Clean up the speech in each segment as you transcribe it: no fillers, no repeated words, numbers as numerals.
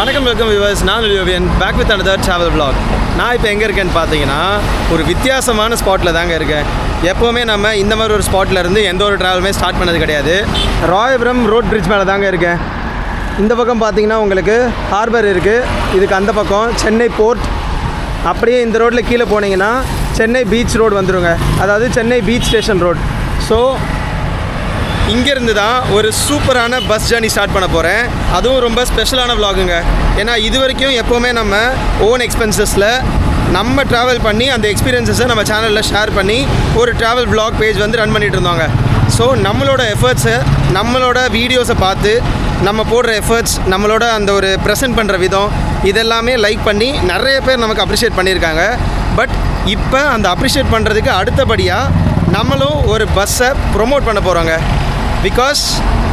வணக்கம் welcome viewers, நான் லியோவியன் back with another travel vlog. நான் இப்போ எங்கே இருக்கேன்னு பார்த்தீங்கன்னா ஒரு வித்தியாசமான ஸ்பாட்டில் தாங்க இருக்கேன். எப்போவுமே நம்ம இந்த மாதிரி ஒரு ஸ்பாட்டில் இருந்து எந்த ஒரு ட்ராவலுமே ஸ்டார்ட் பண்ணது கிடையாது. ராயபுரம் ரோட் பிரிட்ஜ் மேலே தாங்க இருக்கேன். இந்த பக்கம் பார்த்தீங்கன்னா உங்களுக்கு ஹார்பர் இருக்குது, இதுக்கு அந்த பக்கம் சென்னை போர்ட். அப்படியே இந்த ரோட்டில் கீழே போனீங்கன்னா சென்னை பீச் ரோடு வந்துடுங்க, அதாவது Chennai beach station road. So இங்கேருந்து தான் ஒரு சூப்பரான பஸ் ஜர்னி ஸ்டார்ட் பண்ண போகிறேன். அதுவும் ரொம்ப ஸ்பெஷலான vlogங்க. ஏன்னா இது வரைக்கும் எப்போவுமே நம்ம ஓன் எக்ஸ்பென்சஸில் நம்ம ட்ராவல் பண்ணி அந்த எக்ஸ்பீரியன்ஸஸை நம்ம சேனலில் ஷேர் பண்ணி ஒரு ட்ராவல் vlog பேஜ் வந்து ரன் பண்ணிகிட்டு இருந்தாங்க. ஸோ நம்மளோட எஃபர்ட்ஸை, நம்மளோட வீடியோஸை பார்த்து நம்ம போடுற எஃபர்ட்ஸ், நம்மளோட அந்த ஒரு ப்ரெசென்ட் பண்ணுற விதம், இதெல்லாமே லைக் பண்ணி நிறைய பேர் நமக்கு அப்ரிஷியேட் பண்ணியிருக்காங்க. பட் இப்போ அந்த அப்ரிஷியேட் பண்ணுறதுக்கு அடுத்தபடியாக நம்மளும் ஒரு பஸ்ஸை ப்ரொமோட் பண்ண போகிறோங்க. பிகாஸ்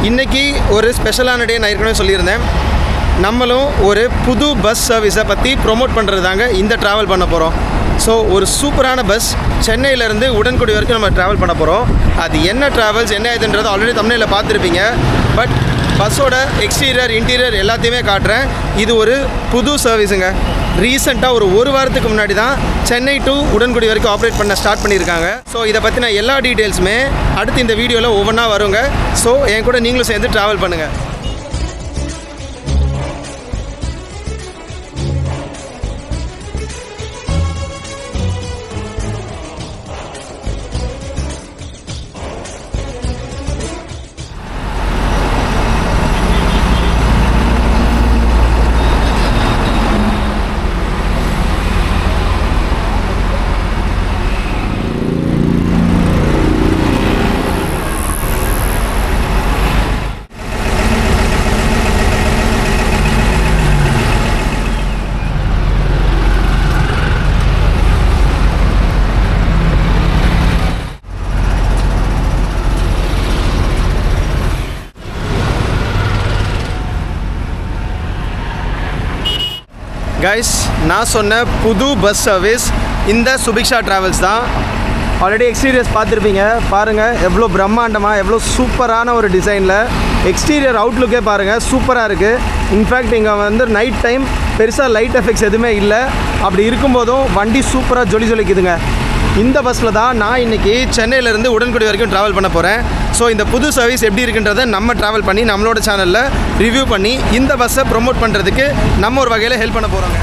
இன்றைக்கி ஒரு ஸ்பெஷலான டே. நான் ஏற்கனவே சொல்லியிருந்தேன், நம்மளும் ஒரு புது பஸ் சர்வீஸை பற்றி ப்ரொமோட் பண்ணுறது தாங்க இந்த ட்ராவல் பண்ண போகிறோம். ஸோ ஒரு சூப்பரான பஸ் சென்னையிலேருந்து உடன்குடி வரைக்கும் நம்ம ட்ராவல் பண்ண போகிறோம். அது என்ன ட்ராவல்ஸ், என்ன இதுன்றது ஆல்ரெடி தமிழில் பார்த்துருப்பீங்க. பட் பஸ்ஸோட எக்ஸ்டீரியர், இன்டீரியர் எல்லாத்தையுமே காட்டுறேன். இது ஒரு புது சர்வீஸுங்க. ரீசெண்டாக ஒரு வாரத்துக்கு முன்னாடி தான் சென்னை டு உடன்குடி வரைக்கும் ஆப்ரேட் பண்ண ஸ்டார்ட் பண்ணியிருக்காங்க. ஸோ இதை பற்றின எல்லா டீட்டெயில்ஸுமே அடுத்து இந்த வீடியோவில் ஒவ்வொன்றா வருங்க. ஸோ என் கூட நீங்களும் சேர்ந்து ட்ராவல் பண்ணுங்கள். கைஸ், நான் சொன்ன புது பஸ் சர்வீஸ் இந்த சுபிக்ஷா ட்ராவல்ஸ் தான். ஆல்ரெடி எக்ஸ்டீரியர்ஸ் பார்த்துருப்பீங்க. பாருங்கள் எவ்வளோ பிரம்மாண்டமாக, எவ்வளோ சூப்பரான ஒரு டிசைனில். எக்ஸ்டீரியர் அவுட்லுக்கே பாருங்கள், சூப்பராக இருக்குது. இன்ஃபேக்ட் இங்கே வந்து நைட் டைம் பெருசாக லைட் எஃபெக்ட்ஸ் எதுவுமே இல்லை. அப்படி இருக்கும்போதும் வண்டி சூப்பராக ஜொலிக்குதுங்க. இந்த பஸ்ஸில் தான் நான் இன்றைக்கி சென்னையிலேருந்து உடன்குடி வரைக்கும் ட்ராவல் பண்ண போகிறேன். ஸோ இந்த புது சர்வீஸ் எப்படி இருக்குன்றதை நம்ம ட்ராவல் பண்ணி நம்மளோட சேனலில் ரிவ்யூ பண்ணி இந்த பஸ்ஸை ப்ரொமோட் பண்ணுறதுக்கு நம்ம ஒரு வகையில் ஹெல்ப் பண்ண போகிறோங்க.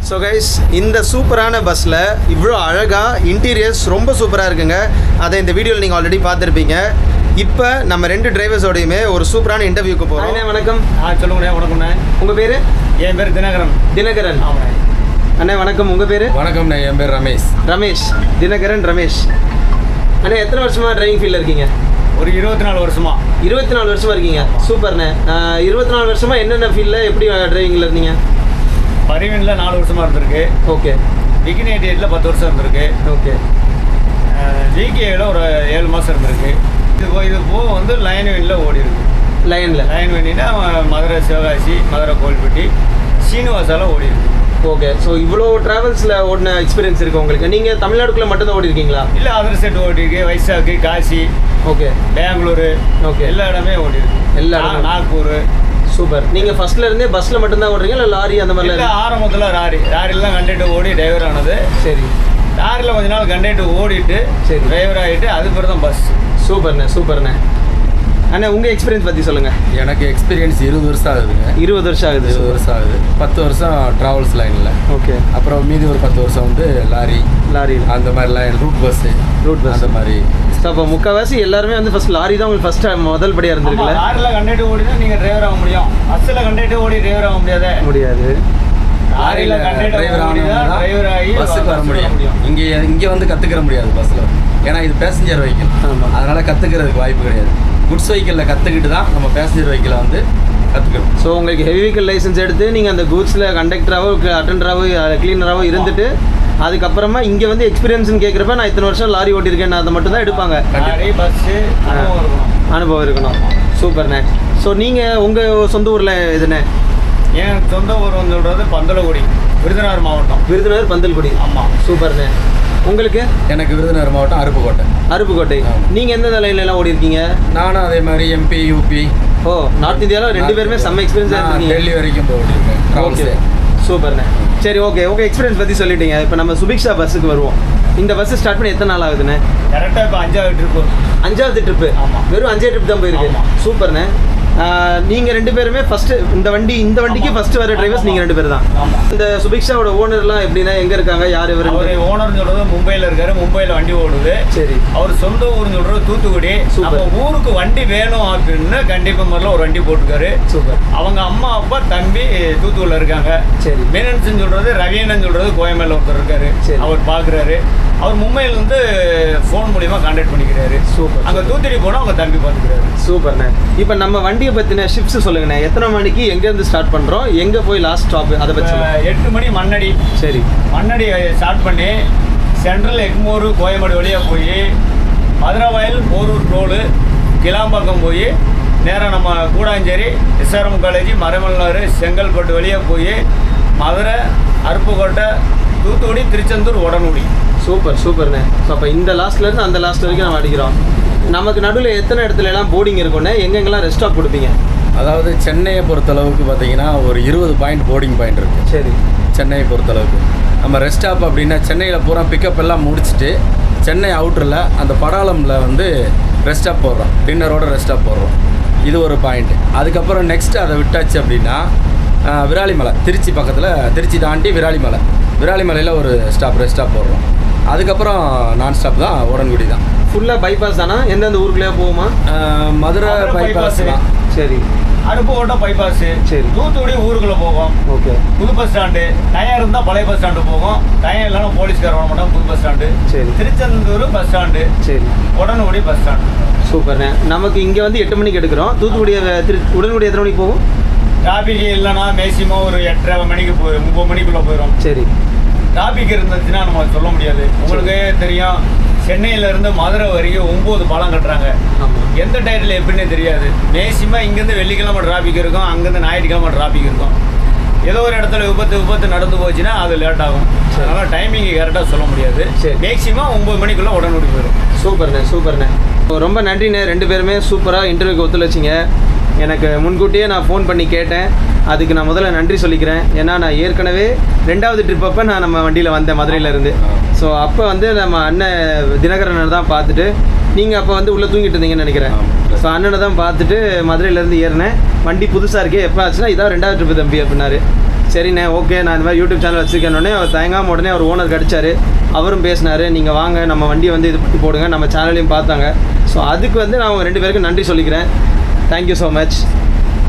ஸோ கைஸ், இந்த சூப்பரான பஸ்ஸில் இவ்வளோ அழகாக இன்டீரியர்ஸ் ரொம்ப சூப்பராக இருக்குங்க. அதை இந்த வீடியோவில் நீங்கள் ஆல்ரெடி பார்த்துருப்பீங்க. இப்போ நம்ம 2 டிரைவர்ஸோடையுமே ஒரு சூப்பரான இன்டர்வியூக்கு போகிறோம். வணக்கம். சொல்லுங்கண்ணே. வணக்கம்ண்ணே. உங்கள் பேர்? என் பேர் தினகரன். தினகரன். ஆமாண்ணே. அண்ணே வணக்கம். உங்கள் பேர்? வணக்கம்ண்ணே. என் பேர் ரமேஷ். ரமேஷ். தினகரன், ரமேஷ். அண்ணே எத்தனை வருஷமாக டிரைவிங் ஃபீல்டில் இருக்கீங்க? ஒரு 24 வருஷமா. 24 வருஷமாக இருக்கீங்க. சூப்பர்ண்ணே. 24 வருஷமாக என்னென்ன ஃபீல்டில் எப்படி டிரைவிங்கில் இருந்தீங்க? பரிவனில் 4 வருஷமாக இருந்திருக்கு. ஓகே. டிகினேட்டியில் 10 வருஷம் இருந்திருக்கு. ஓகே. ஜிகேயில் ஒரு 7 மாதம் இருந்திருக்கு. இது போக வந்து லைன் வெனியில் ஓடி இருக்கு. லைன் வெனினா மதுரை சிவகாசி, மதுரை கோவில்பட்டி, சீனிவாசால ஓடி இருக்கு. ஓகே. ஸோ இவ்வளோ ட்ராவல்ஸில் ஓடின எக்ஸ்பீரியன்ஸ் இருக்குது உங்களுக்கு. நீங்கள் தமிழ்நாடுக்குள்ளே மட்டும் தான் ஓடி இருக்கீங்களா? இல்லை, அதர் ஸ்டேட் ஓடி இருக்கு. வைசாக்கு, காசி, ஓகே, பெங்களூரு, ஓகே, எல்லா இடமே ஓடி இருக்கு. எல்லா இடம், நாக்பூர். சூப்பர். நீங்கள் ஃபர்ஸ்ட்ல இருந்தே பஸ்ஸில் மட்டும்தான் ஓடுறீங்க இல்லை லாரி அந்த மாதிரிலாம் இல்லை, ஆரம்பத்தில் லாரியில் தான் கண்டக்டர் ஓடி டிரைவர் ஆனது. சரி. லாரியில் கொஞ்ச நாள் கண்டக்டர் ஓடிட்டு சரி டிரைவர் ஆகிட்டு அதுக்கு பிறகு தான் பஸ். சூப்பர்ண்ணே சூப்பர்ண்ணே. அண்ணா உங்கள் எக்ஸ்பீரியன்ஸ் பற்றி சொல்லுங்கள். எனக்கு எக்ஸ்பீரியன்ஸ் 20 வருஷம் ஆகுதுங்க. 20 வருஷம் ஆகுது. 20 வருஷம் ஆகுது. 10 வருஷம் ட்ராவல்ஸ் லைனில். ஓகே. அப்புறம் மீதி ஒரு 10 வருஷம் வந்து லாரி அந்த மாதிரி லைன் ரூட் பஸ் அந்த மாதிரி. ஸோ அப்போ முக்கால்வாசி எல்லாருமே வந்து ஃபர்ஸ்ட் லாரி தான் உங்களுக்கு ஃபர்ஸ்ட் முதல் படியாக இருந்திருக்குல்ல? லாரியில் கண்டக்டர் ஓடி தான் நீங்கள் டிரைவர் ஆக முடியும். பஸ்ஸில் கண்டக்டர் ஓடி டிரைவர் ஆக முடியாது. லாரியில் டிரைவர் ஆகி பஸ்ஸுக்கு வர முடியும். இங்கே வந்து கற்றுக்கிற முடியாது பஸ்ஸில். ஏன்னா இது பேசஞ்சர் வெஹிக்கிள். அதனால் கற்றுக்கிறதுக்கு வாய்ப்பு கிடையாது. குட்ஸ் வெஹிக்கிளில் கற்றுக்கிட்டு தான் நம்ம பேசஞ்சர் வெஹிக்கிளை வந்து கற்றுக்கணும். ஸோ உங்களுக்கு ஹெவி வெஹிக்கிள் லைசன்ஸ் எடுத்து நீங்கள் அந்த கூட்ஸில் கண்டக்டராகவோ அட்டெண்டராகவோ கிளீனராகவோ இருந்துட்டு அதுக்கப்புறமா இங்கே வந்து எக்ஸ்பீரியன்ஸ்னு கேட்குறப்ப நான் இத்தனை வருஷம் லாரி ஓட்டியிருக்கேன் அதை மட்டும் தான் எடுப்பாங்க. பஸ்ஸு அனுபவம் இருக்கணும். சூப்பர்ண்ணே. ஸோ நீங்கள் உங்கள் சொந்த ஊரில் எதுண்ணே? என் சொந்த ஊர்னு சொல்கிறது பந்தலகுடி, விருதுநகர் மாவட்டம். விருதுநகர் பந்தல்குடி. ஆமாம். சூப்பர்ண்ணே. உங்களுக்கு? எனக்கு விருதுநகர் மாவட்டம் அருப்புக்கோட்டை. நீங்கள் எந்த லைன்லாம் ஓடி இருக்கீங்க? நானும் அதே மாதிரி MP UP. ஓ, நார்த் இந்தியாவில் 2 பேருமே செம்ம எக்ஸ்பீரியன்ஸாக இருக்கீங்க. டெல்லி வரைக்கும் போட்டிருக்கேன் ட்ராவல்ஸு. சூப்பர்ண்ணே. சரி, ஓகே. எக்ஸ்பீரியன்ஸ் பற்றி சொல்லிட்டீங்க. இப்போ நம்ம சுபிக்ஷா பஸ்ஸுக்கு வருவோம். இந்த பஸ்ஸு ஸ்டார்ட் பண்ணி எத்தனை நாள் ஆகுதுண்ணே? கரெக்டாக இப்போ 5வது ட்ரிப்பு. 5வது ட்ரிப்பு? ஆமாம். வெறும் 5 ட்ரிப் தான் போயிருக்கு. சூப்பர்ண்ணே. நீங்கள் 2 பேருமே ஃபஸ்ட்டு இந்த வண்டிக்கு ஃபஸ்ட்டு வர டிரைவர்ஸ் நீங்கள் 2 பேர் தான். இந்த சுபிக்ஷாவோட ஓனர்லாம் எப்படின்னா எங்கே இருக்காங்க? யார் இவர்? ஓனர்னு சொல்கிறது மும்பையில் இருக்காரு. மும்பையில் வண்டி ஓடுது. சரி. அவர் சொந்த ஊர்னு சொல்கிறது தூத்துக்குடி. நம்ம ஊருக்கு வண்டி வேணும் அப்படின்னு கண்டிப்பாக முறையில் ஒரு வண்டி போட்டுருக்காரு. சூப்பர். அவங்க அம்மா அப்பா தம்பி தூத்துக்குடியில் இருக்காங்க. சரி. மீனன்ஸ்ன்னு சொல்கிறது ரவீனன்னு சொல்கிறது கோயம்பேல ஒருத்தர் இருக்காரு. அவர் பார்க்குறாரு. அவர் மும்பையிலேருந்து ஃபோன் மூலிமா கான்டாக்ட் பண்ணிக்கிறாரு. சூப்பர். அங்கே தூத்துக்குடி போனால் அவங்க தம்பி பார்த்துக்கிறாரு. சூப்பர்ண்ணே. இப்போ நம்ம வண்டியை பற்றின ஷிஃப்ட்ஸ் சொல்லுங்கண்ணே. எத்தனை மணிக்கு எங்கேருந்து ஸ்டார்ட் பண்ணுறோம், எங்கே போய் லாஸ்ட் ஸ்டாப், அதை பற்றி? 8 மணி மண்ணடி. சரி. மண்ணடி ஸ்டார்ட் பண்ணி சென்ட்ரல் எக்மோர் கோயம்பேடு வழியாக போய் மதுரை வயல் போரூர் ரோடு கிளாம்பாக்கம் போய் நேராக நம்ம கூடாஞ்சேரி SRM காலேஜ் மறைமலனாறு செங்கல்பட்டு வழியாக போய் மதுரை அருப்புக்கோட்டை தூத்துக்குடி திருச்செந்தூர் உடனுடி. சூப்பர்ண்ணே. ஸோ அப்போ இந்த லாஸ்ட்லேருந்து அந்த லாஸ்ட் வரைக்கும் நம்ம அடிக்கிறோம். நமக்கு நடுவில் எத்தனை இடத்துல எல்லாம் போர்டிங் இருக்கும்னே, எங்கெங்கெல்லாம் ரெஸ்ட் ஸ்டாப் கொடுப்பீங்க? அதாவது சென்னையை பொறுத்தளவுக்கு பார்த்தீங்கன்னா ஒரு 20 பாயிண்ட் போர்டிங் பாயிண்ட் இருக்குது. சரி. சென்னையை பொறுத்தளவுக்கு நம்ம ரெஸ்ட் ஸ்டாப் அப்படின்னா சென்னையில் பூரா பிக்கப் எல்லாம் முடிச்சுட்டு சென்னை அவுட்டரில் அந்த படாலமில் வந்து ரெஸ்ட் ஸ்டாப் போடுறோம். டின்னரோட ரெஸ்ட் ஸ்டாப் போடுறோம். இது ஒரு பாயிண்ட்டு. அதுக்கப்புறம் நெக்ஸ்ட்டு அதை விட்டாச்சு அப்படின்னா விராலிமலை, திருச்சி பக்கத்தில், திருச்சி தாண்டி விராலிமலையில் ஒரு ரெஸ்ட் ஸ்டாப் போடுறோம். அதுக்கப்புறம் நான் ஸ்டாப் தான் உடன்குடி தான். ஃபுல்லாக பைபாஸ் தானா? எந்தெந்த ஊருக்குள்ளே போகுமா? மதுரை பைபாஸ் தான். சரி. அருப்புக்கோட்டை பைபாஸ். சரி. தூத்துக்குடி ஊருக்குள்ளே போகும். ஓகே. புது பஸ் ஸ்டாண்டு டயம் இருந்தால் பழைய பஸ் ஸ்டாண்டு போகும். டயம் இல்லைன்னா போலீஸ்கார் வர மாட்டோம். புது பஸ் ஸ்டாண்டு. சரி. Tiruchendur bus stand. சரி. உடனுக்குடி பஸ் ஸ்டாண்டு. சூப்பர்ண்ணே. நமக்கு இங்கே வந்து 8 மணிக்கு எடுக்கிறோம். தூத்துக்குடி உடனுக்குடி எத்தனை மணிக்கு போகும்? டிராஃபிக் இல்லைன்னா மேக்சிமம் ஒரு 8:30 மணிக்கு 9 மணிக்குள்ளே போயிடும். சரி. டிராஃபிக் இருந்துச்சுன்னா நம்ம சொல்ல முடியாது. உங்களுக்கே தெரியும், சென்னையிலேருந்து மதுரை வரைக்கும் 9 பாலம் கட்டுறாங்க. எந்த டயத்தில் எப்படின்னே தெரியாது. மேக்சிமம் இங்கேருந்து வெள்ளிக்கிழமை டிராஃபிக் இருக்கும், அங்கேருந்து ஞாயிற்றுக்கிழமை டிராஃபிக் இருக்கும். ஏதோ ஒரு இடத்துல விபத்து நடந்து போச்சுன்னா அது லேட் ஆகும். அதனால் டைமிங் கரெக்டாக சொல்ல முடியாது. சரி. மேக்சிமம் 9 மணிக்குள்ளே உடனுடி போயிடும். சூப்பர்ண்ணே. ரொம்ப நன்றிண்ணே. 2 பேருமே சூப்பராக இன்டர்வியூக்கு ஒத்துழைச்சிங்க. எனக்கு முன்கூட்டியே நான் ஃபோன் பண்ணி கேட்டேன். அதுக்கு நான் முதல்ல நன்றி சொல்லிக்கிறேன். ஏன்னா நான் ஏற்கனவே 2வது ட்ரிப் அப்போ நான் நம்ம வண்டியில் வந்தேன் மதுரையிலேருந்து. ஸோ அப்போ வந்து நம்ம அண்ணன் தினகரனை தான் பார்த்துட்டு, நீங்கள் அப்போ வந்து உள்ளே தூங்கிட்டு இருந்தீங்கன்னு நினைக்கிறேன். ஸோ அண்ணனை தான் பார்த்துட்டு மதுரையிலேருந்து ஏறினேன். வண்டி புதுசாக இருக்கே, எப்போ ஆச்சுன்னா இதான் 2வது ட்ரிப்பு தம்பி அப்படின்னாரு. சரிண்ணே, ஓகே, நான் இந்த மாதிரி யூடியூப் சேனல் வச்சுருக்கேன்னொடனே அவர் தயங்காமல் உடனே அவர் ஓனர் கிடச்சார். அவரும் பேசினார், நீங்கள் வாங்க நம்ம வண்டியை வந்து இது பண்ணி போடுங்க, நம்ம சேனலையும் பார்த்தாங்க. ஸோ அதுக்கு வந்து நான் 2 பேருக்கும் நன்றி சொல்லிக்கிறேன். Thank you so much.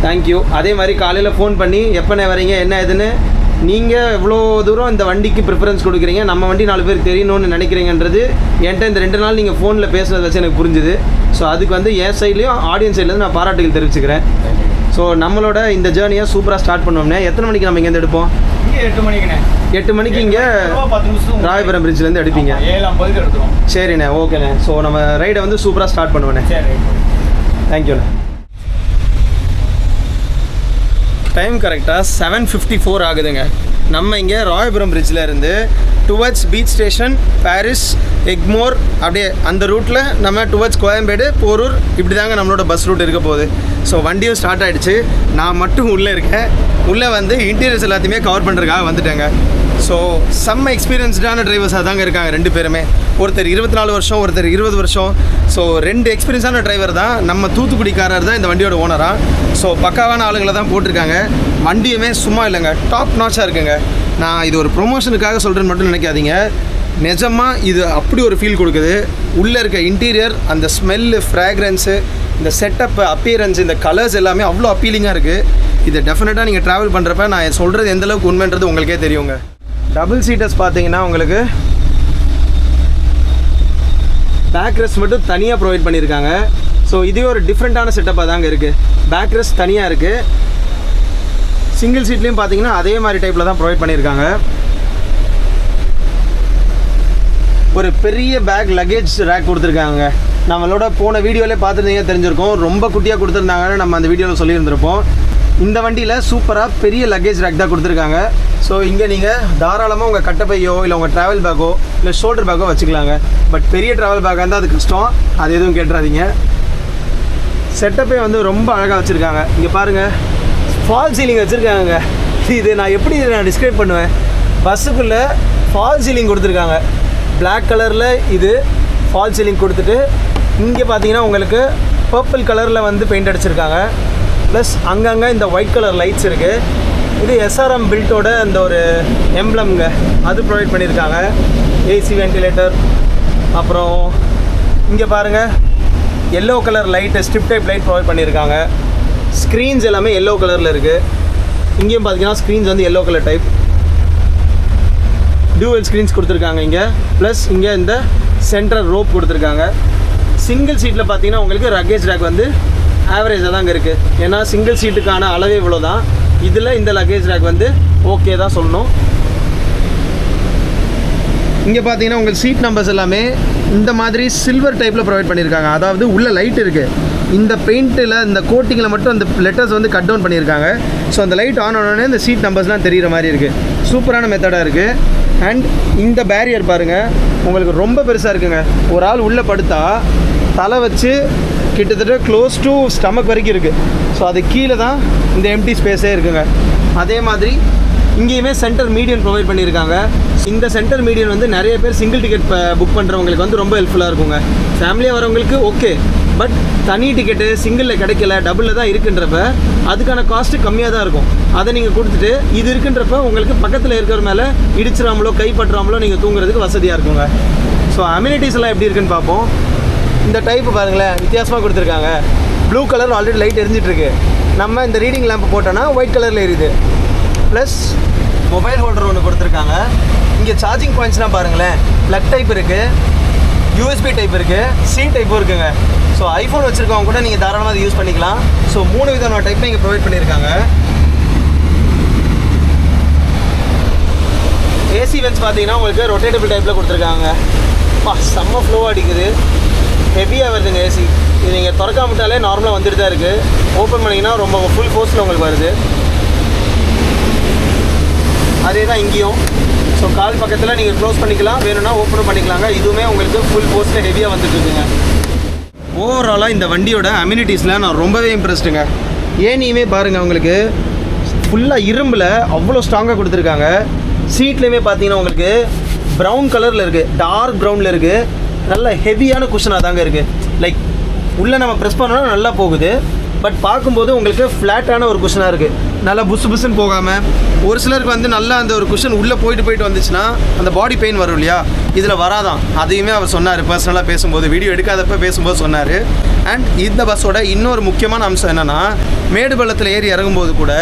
தேங்க்யூ. அதே மாதிரி காலையில் ஃபோன் பண்ணி எப்போண்ணே வரீங்க என்ன ஏதுன்னு, நீங்கள் இவ்வளோ தூரம் இந்த வண்டிக்கு ப்ரிஃபரன்ஸ் கொடுக்குறீங்க, நம்ம வண்டி 4 பேருக்கு தெரியணும்னு நினைக்கிறீங்கன்றது என்கிட்ட இந்த 2 நாள் நீங்கள் ஃபோனில் பேசுனதை வச்சு எனக்கு புரிஞ்சுது. ஸோ அதுக்கு வந்து என் சைட்லேயும் ஆடியன்ஸ் சைட்லேருந்து நான் பாராட்டுகள் தெரிவிச்சுக்கிறேன். ஸோ நம்மளோட இந்த ஜேர்னியை சூப்பராக ஸ்டார்ட் பண்ணோம்னே. எத்தனை மணிக்கு நம்ம இங்கேருந்து எடுப்போம்? இங்கே 8 மணிக்குண்ணே. 8 மணிக்கு இங்கே ராயபுரம் பிரிட்ஜ்லேருந்து எடுப்பீங்க. 7:50 எடுத்துருவோம். சரிண்ணே, ஓகேண்ணே. ஸோ நம்ம ரைடை வந்து சூப்பராக ஸ்டார்ட் பண்ணுவேண்ணே. சரி. தேங்க்யூண்ணே. டைம் கரெக்டாக 7:54 ஆகுதுங்க. நம்ம இங்கே ராயபுரம் பிரிட்ஜில் இருந்து towards beach station, Paris, Egmore, அப்படியே அந்த ரூட்டில் நம்ம டுவர்ட்ஸ் கோயம்பேடு, போரூர், இப்படி தாங்க நம்மளோட பஸ் ரூட் இருக்க போகுது. ஸோ வண்டியும் ஸ்டார்ட் ஆகிடுச்சு. நான் மட்டும் உள்ளே இருக்கேன். உள்ளே வந்து இன்டீரியர்ஸ் எல்லாத்தையுமே கவர் பண்ணுறதுக்காக வந்துட்டேங்க. ஸோ செம்ம எக்ஸ்பீரியன்ஸ்டான டிரைவர்ஸாக தாங்க இருக்காங்க 2 பேருமே. ஒருத்தர் 24 வருஷம், ஒருத்தர் 20 வருஷம். ஸோ 2 எக்ஸ்பீரியன்ஸான டிரைவர் தான். நம்ம தூத்துக்குடிக்காரர் தான் இந்த வண்டியோட ஓனராக. ஸோ பக்காவான ஆளுங்களை தான் போட்டிருக்காங்க. வண்டியுமே சும்மா இல்லைங்க, டாப் நாச்சாக இருக்குங்க. நான் இது ஒரு ப்ரொமோஷனுக்காக சொல்கிறேன்னு மட்டும் நினைக்காதீங்க. நிஜமாக இது அப்படி ஒரு ஃபீல் கொடுக்குது. உள்ளே இருக்க இன்டீரியர், அந்த ஸ்மெல்லு, ஃப்ராக்ரன்ஸு, இந்த செட்டப்பு, அப்பியரன்ஸ், இந்த கலர்ஸ் எல்லாமே அவ்வளோ அப்பீலிங்காக இருக்குது. இது டெஃபினட்டாக நீங்கள் ட்ராவல் பண்ணுறப்ப நான் சொல்கிறது எந்தளவுக்கு உண்மைன்றது உங்களுக்கே தெரியுங்க. டபுள் சீட்டர்ஸ் பார்த்தீங்கன்னா உங்களுக்கு பேக் ரெஸ்ட் மட்டும் தனியாக ப்ரொவைட் பண்ணியிருக்காங்க. ஸோ இதுவே ஒரு டிஃப்ரெண்ட்டான செட்டப்பாக தாங்க இருக்குது. பேக் ரெஸ்ட் தனியாக இருக்குது. சிங்கிள் சீட்லேயும் பார்த்தீங்கன்னா அதே மாதிரி டைப்பில் தான் ப்ரொவைட் பண்ணியிருக்காங்க. ஒரு பெரிய பேக் லக்கேஜ் ரேக் கொடுத்துருக்காங்க. நம்மளோட போன வீடியோவிலே பார்த்துருந்தீங்க, தெரிஞ்சிருக்கோம். ரொம்ப குட்டியாக கொடுத்துருந்தாங்கன்னு நம்ம அந்த வீடியோவில் சொல்லியிருந்திருப்போம். இந்த வண்டியில் சூப்பராக பெரிய லக்கேஜ் ரேக் தான் கொடுத்துருக்காங்க. ஸோ இங்கே நீங்கள் தாராளமாக உங்கள் கட்டப்பையோ இல்லை உங்கள் ட்ராவல் பேக்கோ இல்லை ஷோல்டர் பேக்கோ வச்சுக்கலாங்க. பட் பெரிய ட்ராவல் பேக்காக இருந்தால் அது கஷ்டம், அது எதுவும் கேட்டுறாதீங்க. செட்டப்பே வந்து ரொம்ப அழகாக வச்சுருக்காங்க. இங்கே பாருங்கள், ஃபால் சீலிங் வச்சுருக்காங்க. இது நான் எப்படி நான் டிஸ்கிரைப் பண்ணுவேன். பஸ்ஸுக்குள்ளே ஃபால் சீலிங் கொடுத்துருக்காங்க. பிளாக் கலரில் இது ஃபால் சீலிங் கொடுத்துட்டு இங்கே பார்த்தீங்கன்னா உங்களுக்கு பர்பிள் கலரில் வந்து பெயிண்ட் அடிச்சிருக்காங்க. ப்ளஸ் அங்கங்கே இந்த ஒயிட் கலர் லைட்ஸ் இருக்குது. இது SRM பில்ட்டோட அந்த ஒரு எம்ப்ளம்ங்க, அது ப்ரொவைட் பண்ணியிருக்காங்க. AC ventilator. அப்புறம் இங்கே பாருங்கள், yellow colour light, strip type light provide பண்ணியிருக்காங்க. ஸ்க்ரீன்ஸ் எல்லாமே எல்லோ கலரில் இருக்குது. இங்கேயும் பார்த்தீங்கன்னா ஸ்க்ரீன்ஸ் வந்து yellow colour type. Dual screens கொடுத்துருக்காங்க இங்கே. ப்ளஸ் இங்கே இந்த சென்ட்ரல் ரோப் கொடுத்துருக்காங்க. சிங்கிள் சீட்டில் பார்த்தீங்கன்னா உங்களுக்கு லக்கேஜ் ரேக் வந்து ஆவரேஜாக தாங்க இருக்குது. ஏன்னா சிங்கிள் சீட்டுக்கான அளவே இவ்வளோ தான். இதில் இந்த லக்கேஜ் ரேக் வந்து ஓகே தான் சொல்லணும். இங்கே பார்த்தீங்கன்னா உங்களுக்கு சீட் நம்பர்ஸ் எல்லாமே இந்த மாதிரி சில்வர் டைப்பில் ப்ரொவைட் பண்ணியிருக்காங்க. அதாவது உள்ள லைட் இருக்குது. இந்த பெயிண்ட்டில், இந்த கோட்டிங்கில் மட்டும் அந்த லெட்டர்ஸ் வந்து கட் டவுன் பண்ணியிருக்காங்க. ஸோ அந்த லைட் ஆன் ஆனோடனே இந்த சீட் நம்பர்ஸ்லாம் தெரிகிற மாதிரி இருக்குது. சூப்பரான மெத்தடாக இருக்குது. அண்ட் இந்த பேரியர் பாருங்கள், உங்களுக்கு ரொம்ப பெருசாக இருக்குங்க. ஒரு ஆள் உள்ளே படுத்தா தலை வச்சு கிட்டத்தட்ட க்ளோஸ் டு ஸ்டமக் வரைக்கும் இருக்குது. ஸோ அது கீழே தான் இந்த எம்டி ஸ்பேஸே இருக்குங்க. அதே மாதிரி இங்கேயுமே சென்டர் மீடியன் ப்ரொவைட் பண்ணியிருக்காங்க. இந்த சென்டர் மீடியன் வந்து நிறைய பேர் சிங்கிள் டிக்கெட் புக் பண்ணுறவங்களுக்கு வந்து ரொம்ப ஹெல்ப்ஃபுல்லாக இருக்குங்க. ஃபேமிலியாக வரவங்களுக்கு ஓகே. பட் தனி டிக்கெட்டு சிங்கிளில் கிடைக்கல, டபுளில் தான் இருக்குன்றப்ப அதுக்கான காஸ்ட்டு கம்மியாக தான் இருக்கும். அதை நீங்கள் கொடுத்துட்டு இது இருக்குன்றப்ப உங்களுக்கு பக்கத்தில் இருக்கிற மேலே இடிச்சிடாமலோ கைப்பற்றாமலோ நீங்கள் தூங்குறதுக்கு வசதியாக இருக்குங்க. ஸோ அம்யூனிட்டிஸ் எல்லாம் எப்படி இருக்குன்னு பார்ப்போம். இந்த டைப்பு பாருங்களேன், வித்தியாசமாக கொடுத்துருக்காங்க. ப்ளூ கலர் ஆல்ரெடி லைட் எரிஞ்சிட்ருக்கு. நம்ம இந்த ரீடிங் லேம்ப் போட்டோன்னா ஒயிட் கலரில் எரியுது. ப்ளஸ் மொபைல் ஹோல்டர் ஒன்று கொடுத்துருக்காங்க. இங்கே சார்ஜிங் பாயிண்ட்ஸ்லாம் பாருங்களேன். ப்ளக் டைப் இருக்குது, USB டைப் இருக்குது, C டைப்பும் இருக்குங்க. ஸோ ஐஃபோன் வச்சுருக்கவங்க கூட நீங்கள் தாராளமாக அதை யூஸ் பண்ணிக்கலாம். ஸோ 3 விதமான டைப்பில் இங்கே ப்ரொவைட் பண்ணியிருக்காங்க. ஏசி வென்ஸ் பார்த்தீங்கன்னா உங்களுக்கு ரொட்டேட்டபிள் டைப்பில் கொடுத்துருக்காங்க. செம்ம ஃப்ளோ அடிக்குது, ஹெவியாக வருதுங்க ஏசி. இது நீங்கள் திறக்காமட்டாலே நார்மலாக வந்துட்டு தான் இருக்குது. ஓப்பன் பண்ணிங்கன்னா ரொம்ப ஃபுல் ஃபோர்ஸில் உங்களுக்கு வருது. அதே தான் இங்கேயும். ஸோ கால் பக்கத்தில் நீங்கள் க்ளோஸ் பண்ணிக்கலாம், வேணும்னா ஓப்பனும் பண்ணிக்கலாங்க. இதுவுமே உங்களுக்கு ஃபுல் ஃபோர்ஸில் ஹெவியாக வந்துட்டுருக்குங்க. ஓவராலாக இந்த வண்டியோட அம்யூனிட்டிஸில் நான் ரொம்பவே இம்ப்ரெஸ்டுங்க. ஏனியுமே பாருங்கள், உங்களுக்கு ஃபுல்லாக இரும்பில் அவ்வளோ ஸ்ட்ராங்காக கொடுத்துருக்காங்க. சீட்லேயுமே பார்த்தீங்கன்னா உங்களுக்கு ப்ரௌன் கலரில் இருக்குது, டார்க் ப்ரௌனில் இருக்குது. நல்ல ஹெவியான குஷனாக தாங்க இருக்குது. லைக் உள்ளே நம்ம ப்ரெஸ் பண்ணோன்னா நல்லா போகுது. பட் பார்க்கும்போது உங்களுக்கு ஃப்ளாட்டான ஒரு குஷனாக இருக்குது. நல்லா புசு புசுன்னு போகாமல், ஒரு சிலருக்கு வந்து நல்லா அந்த ஒரு குஷன் உள்ளே போயிட்டு வந்துச்சுன்னா அந்த பாடி பெயின் வரும் இல்லையா, இதில் வராதான். அதையுமே அவர் சொன்னார் பர்சனலாக பேசும்போது, வீடியோ எடுக்காதப்ப பேசும்போது சொன்னார். அண்ட் இந்த பஸ்ஸோட இன்னொரு முக்கியமான அம்சம் என்னென்னா, மேடு பள்ளத்தில் ஏறி இறங்கும்போது கூட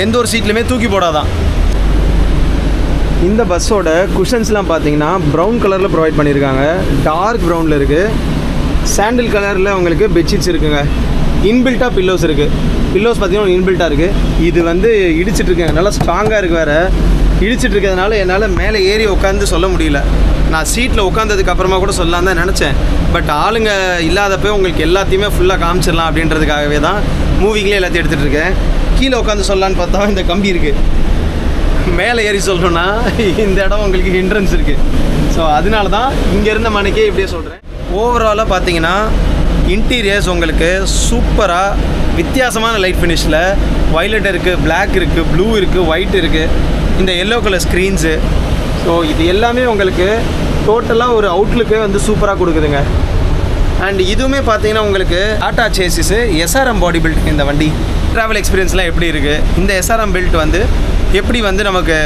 எந்த ஒரு சீட்லையுமே தூக்கி போடாதான். இந்த பஸ்ஸோட குஷன்ஸ்லாம் பார்த்தீங்கன்னா ப்ரௌன் கலரில் ப்ரொவைட் பண்ணியிருக்காங்க. டார்க் ப்ரௌனில் இருக்குது. சாண்டில் கலரில் உங்களுக்கு பெட்ஷீட்ஸ் இருக்குங்க. இன்பில்ட்டாக பில்லோஸ் இருக்குது. பில்லோஸ் பார்த்தீங்கன்னா இன்பில்ட்டாக இருக்குது. இது வந்து இடிச்சிட்ருக்குங்க, நல்லா ஸ்ட்ராங்காக இருக்குது. வேறு இடிச்சிட்டு இருக்கிறதுனால என்னால் மேலே ஏறி உட்காந்து சொல்ல முடியல. நான் சீட்டில் உட்காந்ததுக்கு அப்புறமா கூட சொல்லலாம் தான் நினச்சேன். பட் ஆளுங்க இல்லாதப்போ உங்களுக்கு எல்லாத்தையுமே ஃபுல்லாக காமிச்சிடலாம் அப்படின்றதுக்காகவே தான் மூவிங்களே எல்லாத்தையும் எடுத்துகிட்டு இருக்கேன். கீழே உட்காந்து சொல்லலான்னு பார்த்தா இந்த கம்பி இருக்குது. மேலே ஏறி சொல்லணும்னா இந்த இடம் உங்களுக்கு ஹிண்ட்ரன்ஸ் இருக்குது. ஸோ அதனால தான் இங்கே இருந்த மணிக்கே இப்படியே சொல்கிறேன். ஓவராலாக பார்த்தீங்கன்னா இன்டீரியர்ஸ் உங்களுக்கு சூப்பராக வித்தியாசமான லைட் ஃபினிஷில் வைலட் இருக்குது, பிளாக் இருக்குது, ப்ளூ இருக்குது, ஒயிட் இருக்குது, இந்த எல்லோ கலர் ஸ்க்ரீன்ஸு. ஸோ இது எல்லாமே உங்களுக்கு டோட்டலாக ஒரு அவுட்லுக்கே வந்து சூப்பராக கொடுக்குதுங்க. அண்ட் இதுவுமே பார்த்தீங்கன்னா உங்களுக்கு டாடா சேசிஸு எஸ்ஆர்எம் பாடி பில்ட். இந்த வண்டி ட்ராவல் எக்ஸ்பீரியன்ஸ்லாம் எப்படி இருக்குது, இந்த எஸ்ஆர்எம் பில்ட் வந்து எப்படி வந்து நமக்கு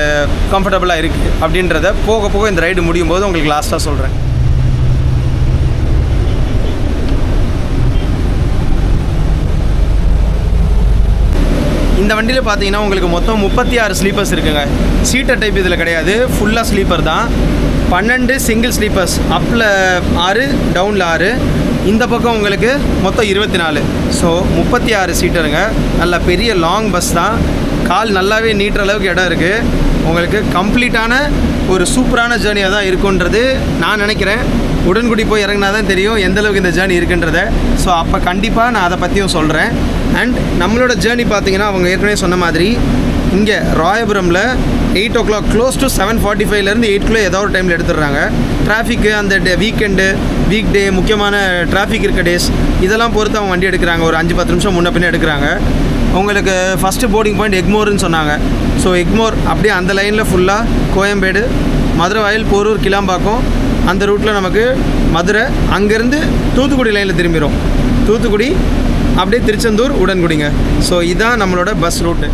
கம்ஃபர்டபுளாக இருக்குது அப்படின்றத போக போக இந்த ரைடு முடியும் போது உங்களுக்கு லாஸ்ட்டாக சொல்கிறேன். இந்த வண்டியில் பார்த்தீங்கன்னா உங்களுக்கு மொத்தம் 36 ஸ்லீப்பர்ஸ் இருக்குங்க. சீட்டர் டைப் இதில் கிடையாது, ஃபுல்லாக ஸ்லீப்பர் தான். 12 சிங்கிள் ஸ்லீப்பர்ஸ், அப்பில் 6 டவுனில் 6. இந்த பக்கம் உங்களுக்கு மொத்தம் 24. ஸோ 36 சீட்டருங்க. நல்ல பெரிய லாங் பஸ் தான். கால் நல்லாவே நீட்டுற அளவுக்கு இடம் இருக்குது. உங்களுக்கு கம்ப்ளீட்டான ஒரு சூப்பரான ஜேர்னியாக தான் இருக்குன்றது நான் நினைக்கிறேன். உடன்குடி போய் இறங்கினா தான் தெரியும் எந்தளவுக்கு இந்த ஜேர்னி இருக்குன்றத. ஸோ அப்போ கண்டிப்பாக நான் அதை பற்றியும் சொல்கிறேன். அண்ட் நம்மளோட ஜேர்னி பார்த்தீங்கன்னா அவங்க ஏற்கனவே சொன்ன மாதிரி இங்கே ராயபுரமில் 8 o'clock க்ளோஸ் டு 7:45 8 ஏதோ ஒரு டைமில் எடுத்துடுறாங்க. டிராஃபிக்கு அந்த வீக்கெண்டு, வீக் டே, முக்கியமான டிராஃபிக் இருக்க டேஸ் இதெல்லாம் பொறுத்து அவங்க வண்டி எடுக்கிறாங்க. ஒரு 5-10 நிமிஷம் முன்ன பின்னே எடுக்கிறாங்க. உங்களுக்கு ஃபஸ்ட்டு போர்டிங் பாயிண்ட் எக்மோர்னு சொன்னாங்க. ஸோ எக்மோர் அப்படியே அந்த லைனில் ஃபுல்லாக கோயம்பேடு, மதுரவாயல், போரூர், கிளாம்பாக்கம் அந்த ரூட்டில் நமக்கு மதுரை. அங்கேருந்து தூத்துக்குடி லைனில் திரும்பிடும். தூத்துக்குடி அப்படியே திருச்செந்தூர், உடன்குடிங்க. ஸோ இதுதான் நம்மளோட பஸ் ரூட்டு.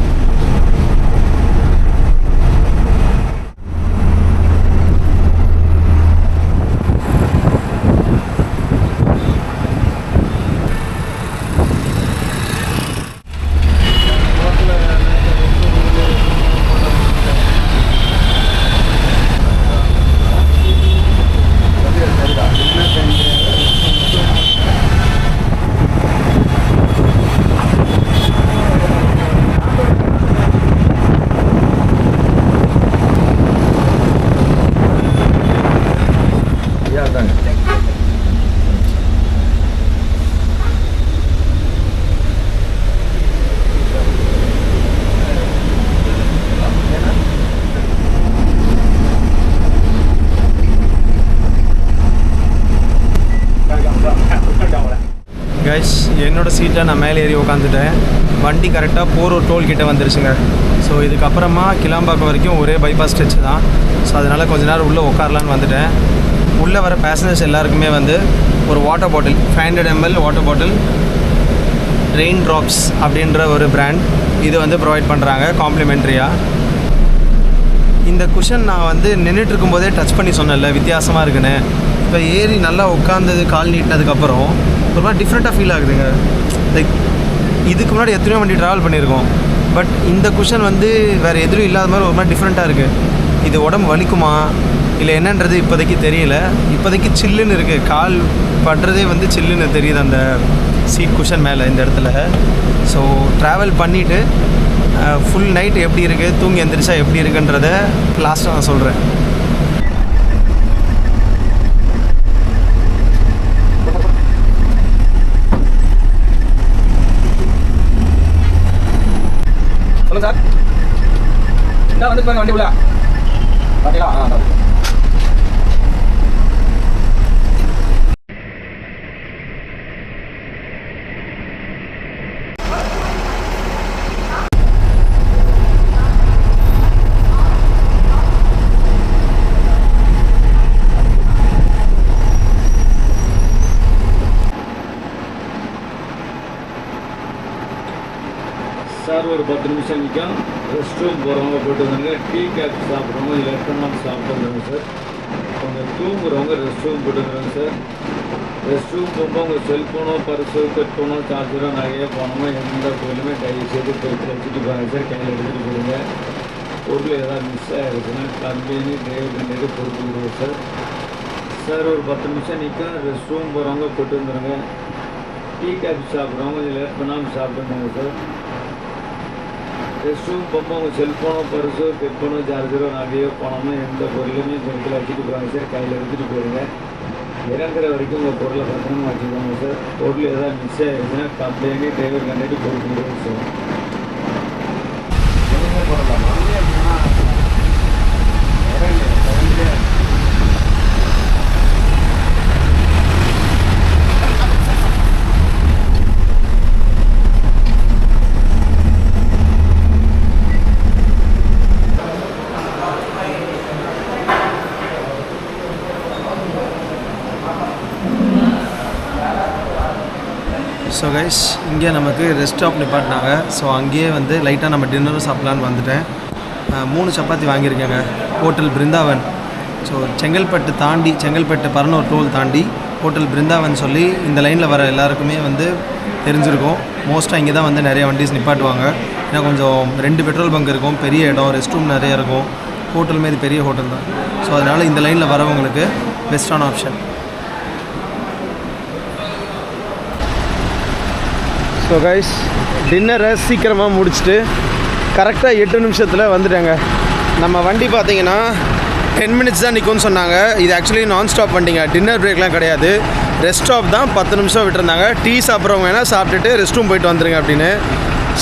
கைஸ், என்னோடய சீட்டை நான் மேலே ஏறி உட்காந்துட்டேன். வண்டி கரெக்டாக போரூர் டோல்கிட்ட வந்துருச்சுங்க. ஸோ இதுக்கப்புறமா கிளாம்பாக்கம் வரைக்கும் ஒரே பைபாஸ் ஸ்ட்ரெச் தான். ஸோ அதனால் கொஞ்ச நேரம் உள்ளே உட்காரலான்னு வந்துட்டேன். உள்ளே வர பேசஞ்சர்ஸ் எல்லாருக்குமே வந்து ஒரு water bottle, 500 ml water bottle, rain drops அப்படின்ற ஒரு பிராண்ட் இது வந்து ப்ரொவைட் பண்ணுறாங்க காம்ப்ளிமெண்ட்ரியாக. இந்த குஷன் நான் வந்து நின்றுட்டு இருக்கும்போதே டச் பண்ணி சொன்னேன்ல வித்தியாசமாக இருக்குன்னு. இப்போ ஏறி நல்லா உட்காந்தது, கால் நீட்டினதுக்கப்புறம் ஒரு மாதிரி டிஃப்ரெண்ட்டாக ஃபீல் ஆகுதுங்க. லைக் இதுக்கு முன்னாடி எத்தனையோ வண்டி ட்ராவல் பண்ணியிருக்கோம், பட் இந்த குஷன் வந்து வேறு எதுவும் இல்லாத மாதிரி ஒரு மாதிரி டிஃப்ரெண்ட்டாக இருக்குது. இது உடம்பு வலிக்குமா இல்லை என்னன்றது இப்போதைக்கு தெரியல. இப்போதைக்கு சில்லுன்னு இருக்குது, கால் படுறதே வந்து சில்லுன்னு தெரியுது அந்த சீட் குஷன் மேலே இந்த இடத்துல. ஸோ ட்ராவல் பண்ணிவிட்டு ஃபுல் நைட் எப்படி இருக்குது, தூங்கி எந்திரிச்சா எப்படி இருக்குன்றத லாஸ்ட்டாக நான் சொல்கிறேன். சொல்லுங்க சார். என்ன வந்து பாருங்க வண்டி உள்ள பார்த்தீங்களா? சார் ஒரு 10 நிமிஷம் நிற்கும். ரெஸ்ட் ரூம் போகிறவங்க போட்டு வந்தாங்க, டீ காஃபி சாப்பிட்றவங்க இல்லை எத்தனை சாப்பிட்டு வந்தாங்க சார். அவங்க தூங்குறவங்க ரெஸ்ட் ரூம் போட்டு வந்துடுறாங்க சார். ரெஸ்ட் ரூம் போகும்போது உங்கள் செல்ஃபோனோ, பர்ஸோ, ஹெட்ஃபோனோ, சார்ஜரோ, நகையோ, பணமோ எந்த பொருளுமே தயவு செய்து பெருத்தில் வச்சுட்டு போகிறாங்க சார். கையில் எடுத்துகிட்டு போடுங்க. பொருள் ஏதாவது மிஸ் ஆகிடுச்சுன்னா கம்பெனி டிரைவர் கண்டிப்பாக பொறுப்பு கொடுங்க சார். சார் ஒரு 10 நிமிஷம் நிற்கும். ரெஸ்ட் ரூம் போகிறவங்க போட்டு வந்துடுங்க. டீ காஃபி சாப்பிட்றவங்க கொஞ்சம் லேட் பண்ணாமல் சாப்பிட்டுருந்தாங்க சார். ரெஸ்ட் ரூம் போகும்போது உங்கள் செல்ஃபோனோ, பர்ஸோ, ஹெட்ஃபோனோ, சார்ஜரோ, நகையோ, பணமோ எந்த பொருளுமே பெருத்தில் வச்சுட்டு போகிறாங்க சார். கையில் எடுத்துகிட்டு போடுங்க. இறங்குற வரைக்கும் உங்கள் பொருளை பத்திரமா வச்சுக்கோங்க சார். பொருள் ஏதாவது மிஸ் ஆகிடுச்சுன்னா கம்பெனி டிரைவர் கண்டிப்பாக பொறுப்பு கொடுங்க சார். ஸோ கைஸ் இங்கே நமக்கு ரெஸ்ட் ஸ்டாப் நிப்பாட்டினாங்க. ஸோ அங்கேயே வந்து லைட்டாக நம்ம டின்னரும் சாப்பிட்லான்னு வந்துட்டேன். 3 சப்பாத்தி வாங்கியிருக்கேங்க hotel Brindavan. So Chengalpattu Paranur toll தாண்டி ஹோட்டல் பிருந்தாவன் சொல்லி இந்த லைனில் வர எல்லாருக்குமே வந்து தெரிஞ்சிருக்கும். மோஸ்ட்டாக இங்கே தான் வந்து நிறைய வண்டிஸ் நிப்பாட்டுவாங்க. ஏன்னா கொஞ்சம் 2 பெட்ரோல் பங்க் இருக்கும், பெரிய இடம், ரெஸ்ட் ரூம் நிறைய இருக்கும். ஹோட்டலுமே இது பெரிய ஹோட்டல் தான். ஸோ அதனால் இந்த லைனில் வரவங்களுக்கு பெஸ்ட்டான ஆப்ஷன். ஸோ கைஸ் டின்னரை சீக்கிரமாக முடிச்சுட்டு கரெக்டாக 8 நிமிஷத்தில் வந்துட்டேங்க. நம்ம வண்டி பார்த்தீங்கன்னா 10 மினிட்ஸ் தான் நிற்கும்னு சொன்னாங்க. இது ஆக்சுவலி நான் ஸ்டாப் வண்டிங்க, டின்னர் பிரேக்லாம் கிடையாது. ரெஸ்ட் ஸ்டாப் தான் 10 நிமிஷம் விட்டுருந்தாங்க. டீ சாப்பிட்றவங்க வேணால் சாப்பிட்டுட்டு ரெஸ்ட் ரூம் போயிட்டு வந்துருங்க அப்படின்னு.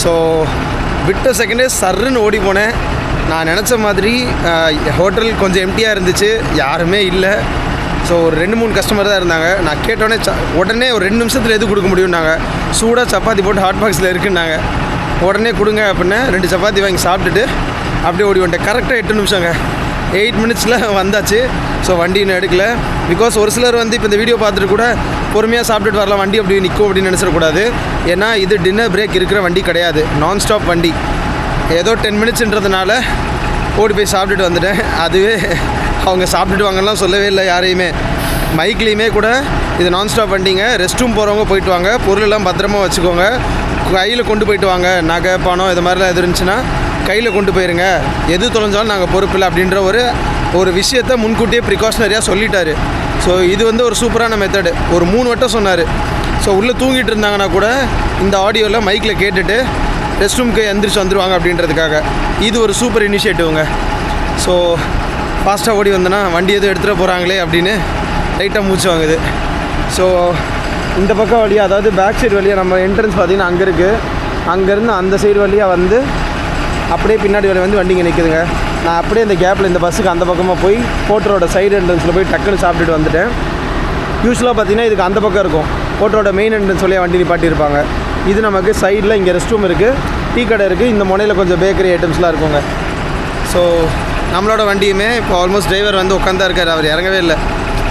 ஸோ விட்ட செகண்டே சர்ன்னு ஓடி போனேன். நான் நினச்ச மாதிரி ஹோட்டல் கொஞ்சம் எம்டியாக இருந்துச்சு, யாருமே இல்லை. ஸோ ஒரு 2-3 கஸ்டமர் தான் இருந்தாங்க. நான் கேட்டோடனே உடனே ஒரு 2 நிமிஷத்தில் எது கொடுக்க முடியும்னாங்க. சூடாக சப்பாத்தி போட்டு ஹாட் பாக்ஸில் இருக்குன்னாங்க. உடனே கொடுங்க அப்படின்னு 2 சப்பாத்தி வாங்கி சாப்பிட்டுட்டு அப்படியே ஓடி வந்துட்டேன். கரெக்டாக 8 நிமிஷங்க, 8 மினிட்ஸில் வந்தாச்சு. ஸோ வண்டி இன்னும் எடுக்கல. பிகாஸ் ஒரு சிலர் வந்து இப்போ இந்த வீடியோ பார்த்துட்டு கூட பொறுமையாக சாப்பிட்டுட்டு வரலாம், வண்டி அப்படி நிற்கும் அப்படின்னு நினச்சிடக்கூடாது. ஏன்னா இது டின்னர் பிரேக் இருக்கிற வண்டி கிடையாது, நான் ஸ்டாப் வண்டி. ஏதோ 10 மினிட்ஸ்ன்றதுனால ஓடி போய் சாப்பிட்டுட்டு வந்துட்டேன். அதுவே அவங்க சாப்பிட்டுட்டு வாங்கலாம் சொல்லவே இல்லை யாரையுமே. மைக்லேயுமே கூட இது நான் ஸ்டாப் வண்டிங்க, ரெஸ்ட் ரூம் போகிறவங்க போயிட்டு வாங்க, பொருளெல்லாம் பத்திரமா வச்சுக்கோங்க, கையில் கொண்டு போயிட்டு வாங்க, நகை பணம் இது மாதிரிலாம் எது இருந்துச்சுன்னா கையில் கொண்டு போயிருங்க, எது தொலைஞ்சாலும் நாங்கள் பொறுப்பில்லை அப்படின்ற ஒரு விஷயத்தை முன்கூட்டியே ப்ரிகாஷனரியாக சொல்லிட்டாரு. ஸோ இது வந்து ஒரு சூப்பரான மெத்தடு. ஒரு 3 வட்டம் சொன்னார். ஸோ உள்ளே தூங்கிட்டு இருந்தாங்கன்னா கூட இந்த ஆடியோவில் மைக்கில் கேட்டுட்டு ரெஸ்ட் ரூமுக்கு எந்திரிச்சு வந்துடுவாங்க அப்படின்றதுக்காக. இது ஒரு சூப்பர் இனிஷியேட்டிவ்ங்க. ஸோ ஃபாஸ்ட்டாக ஓடி வந்தேன்னா வண்டி எதுவும் எடுத்துகிட்டு போகிறாங்களே அப்படின்னு லைட்டாக மூச்சு வாங்குது. ஸோ இந்த பக்கம் வழியாக, அதாவது பேக் சைடு வழியாக, நம்ம என்ட்ரன்ஸ் பார்த்திங்கன்னா அங்கே இருக்குது. அங்கேருந்து அந்த சைடு வழியாக வந்து அப்படியே பின்னாடி வழி வந்து வண்டிங்க நிற்குதுங்க. நான் அப்படியே இந்த கேப்பில் இந்த பஸ்ஸுக்கு அந்த பக்கமாக போய் ஹோட்டலோட சைடு என்ட்ரன்ஸில் போய் டக்குன்னு சாப்பிட்டுட்டு வந்துட்டேன். யூஸ்வலாக பார்த்திங்கன்னா இதுக்கு அந்த பக்கம் இருக்கும், ஹோட்டலோட மெயின் என்ட்ரன்ஸ் வழியாக வண்டி நிப்பாட்டியிருப்பாங்க. இது நமக்கு சைடில் இங்கே ரெஸ்ட் ரூம் இருக்குது, டீ கடை இருக்குது, இந்த முனையில் கொஞ்சம் பேக்கரி ஐட்டம்ஸ்லாம் இருக்குங்க. ஸோ நம்மளோட வண்டியுமே இப்போ ஆல்மோஸ்ட் டிரைவர் வந்து உட்காந்தா இருக்கார், அவர் இறங்கவே இல்லை.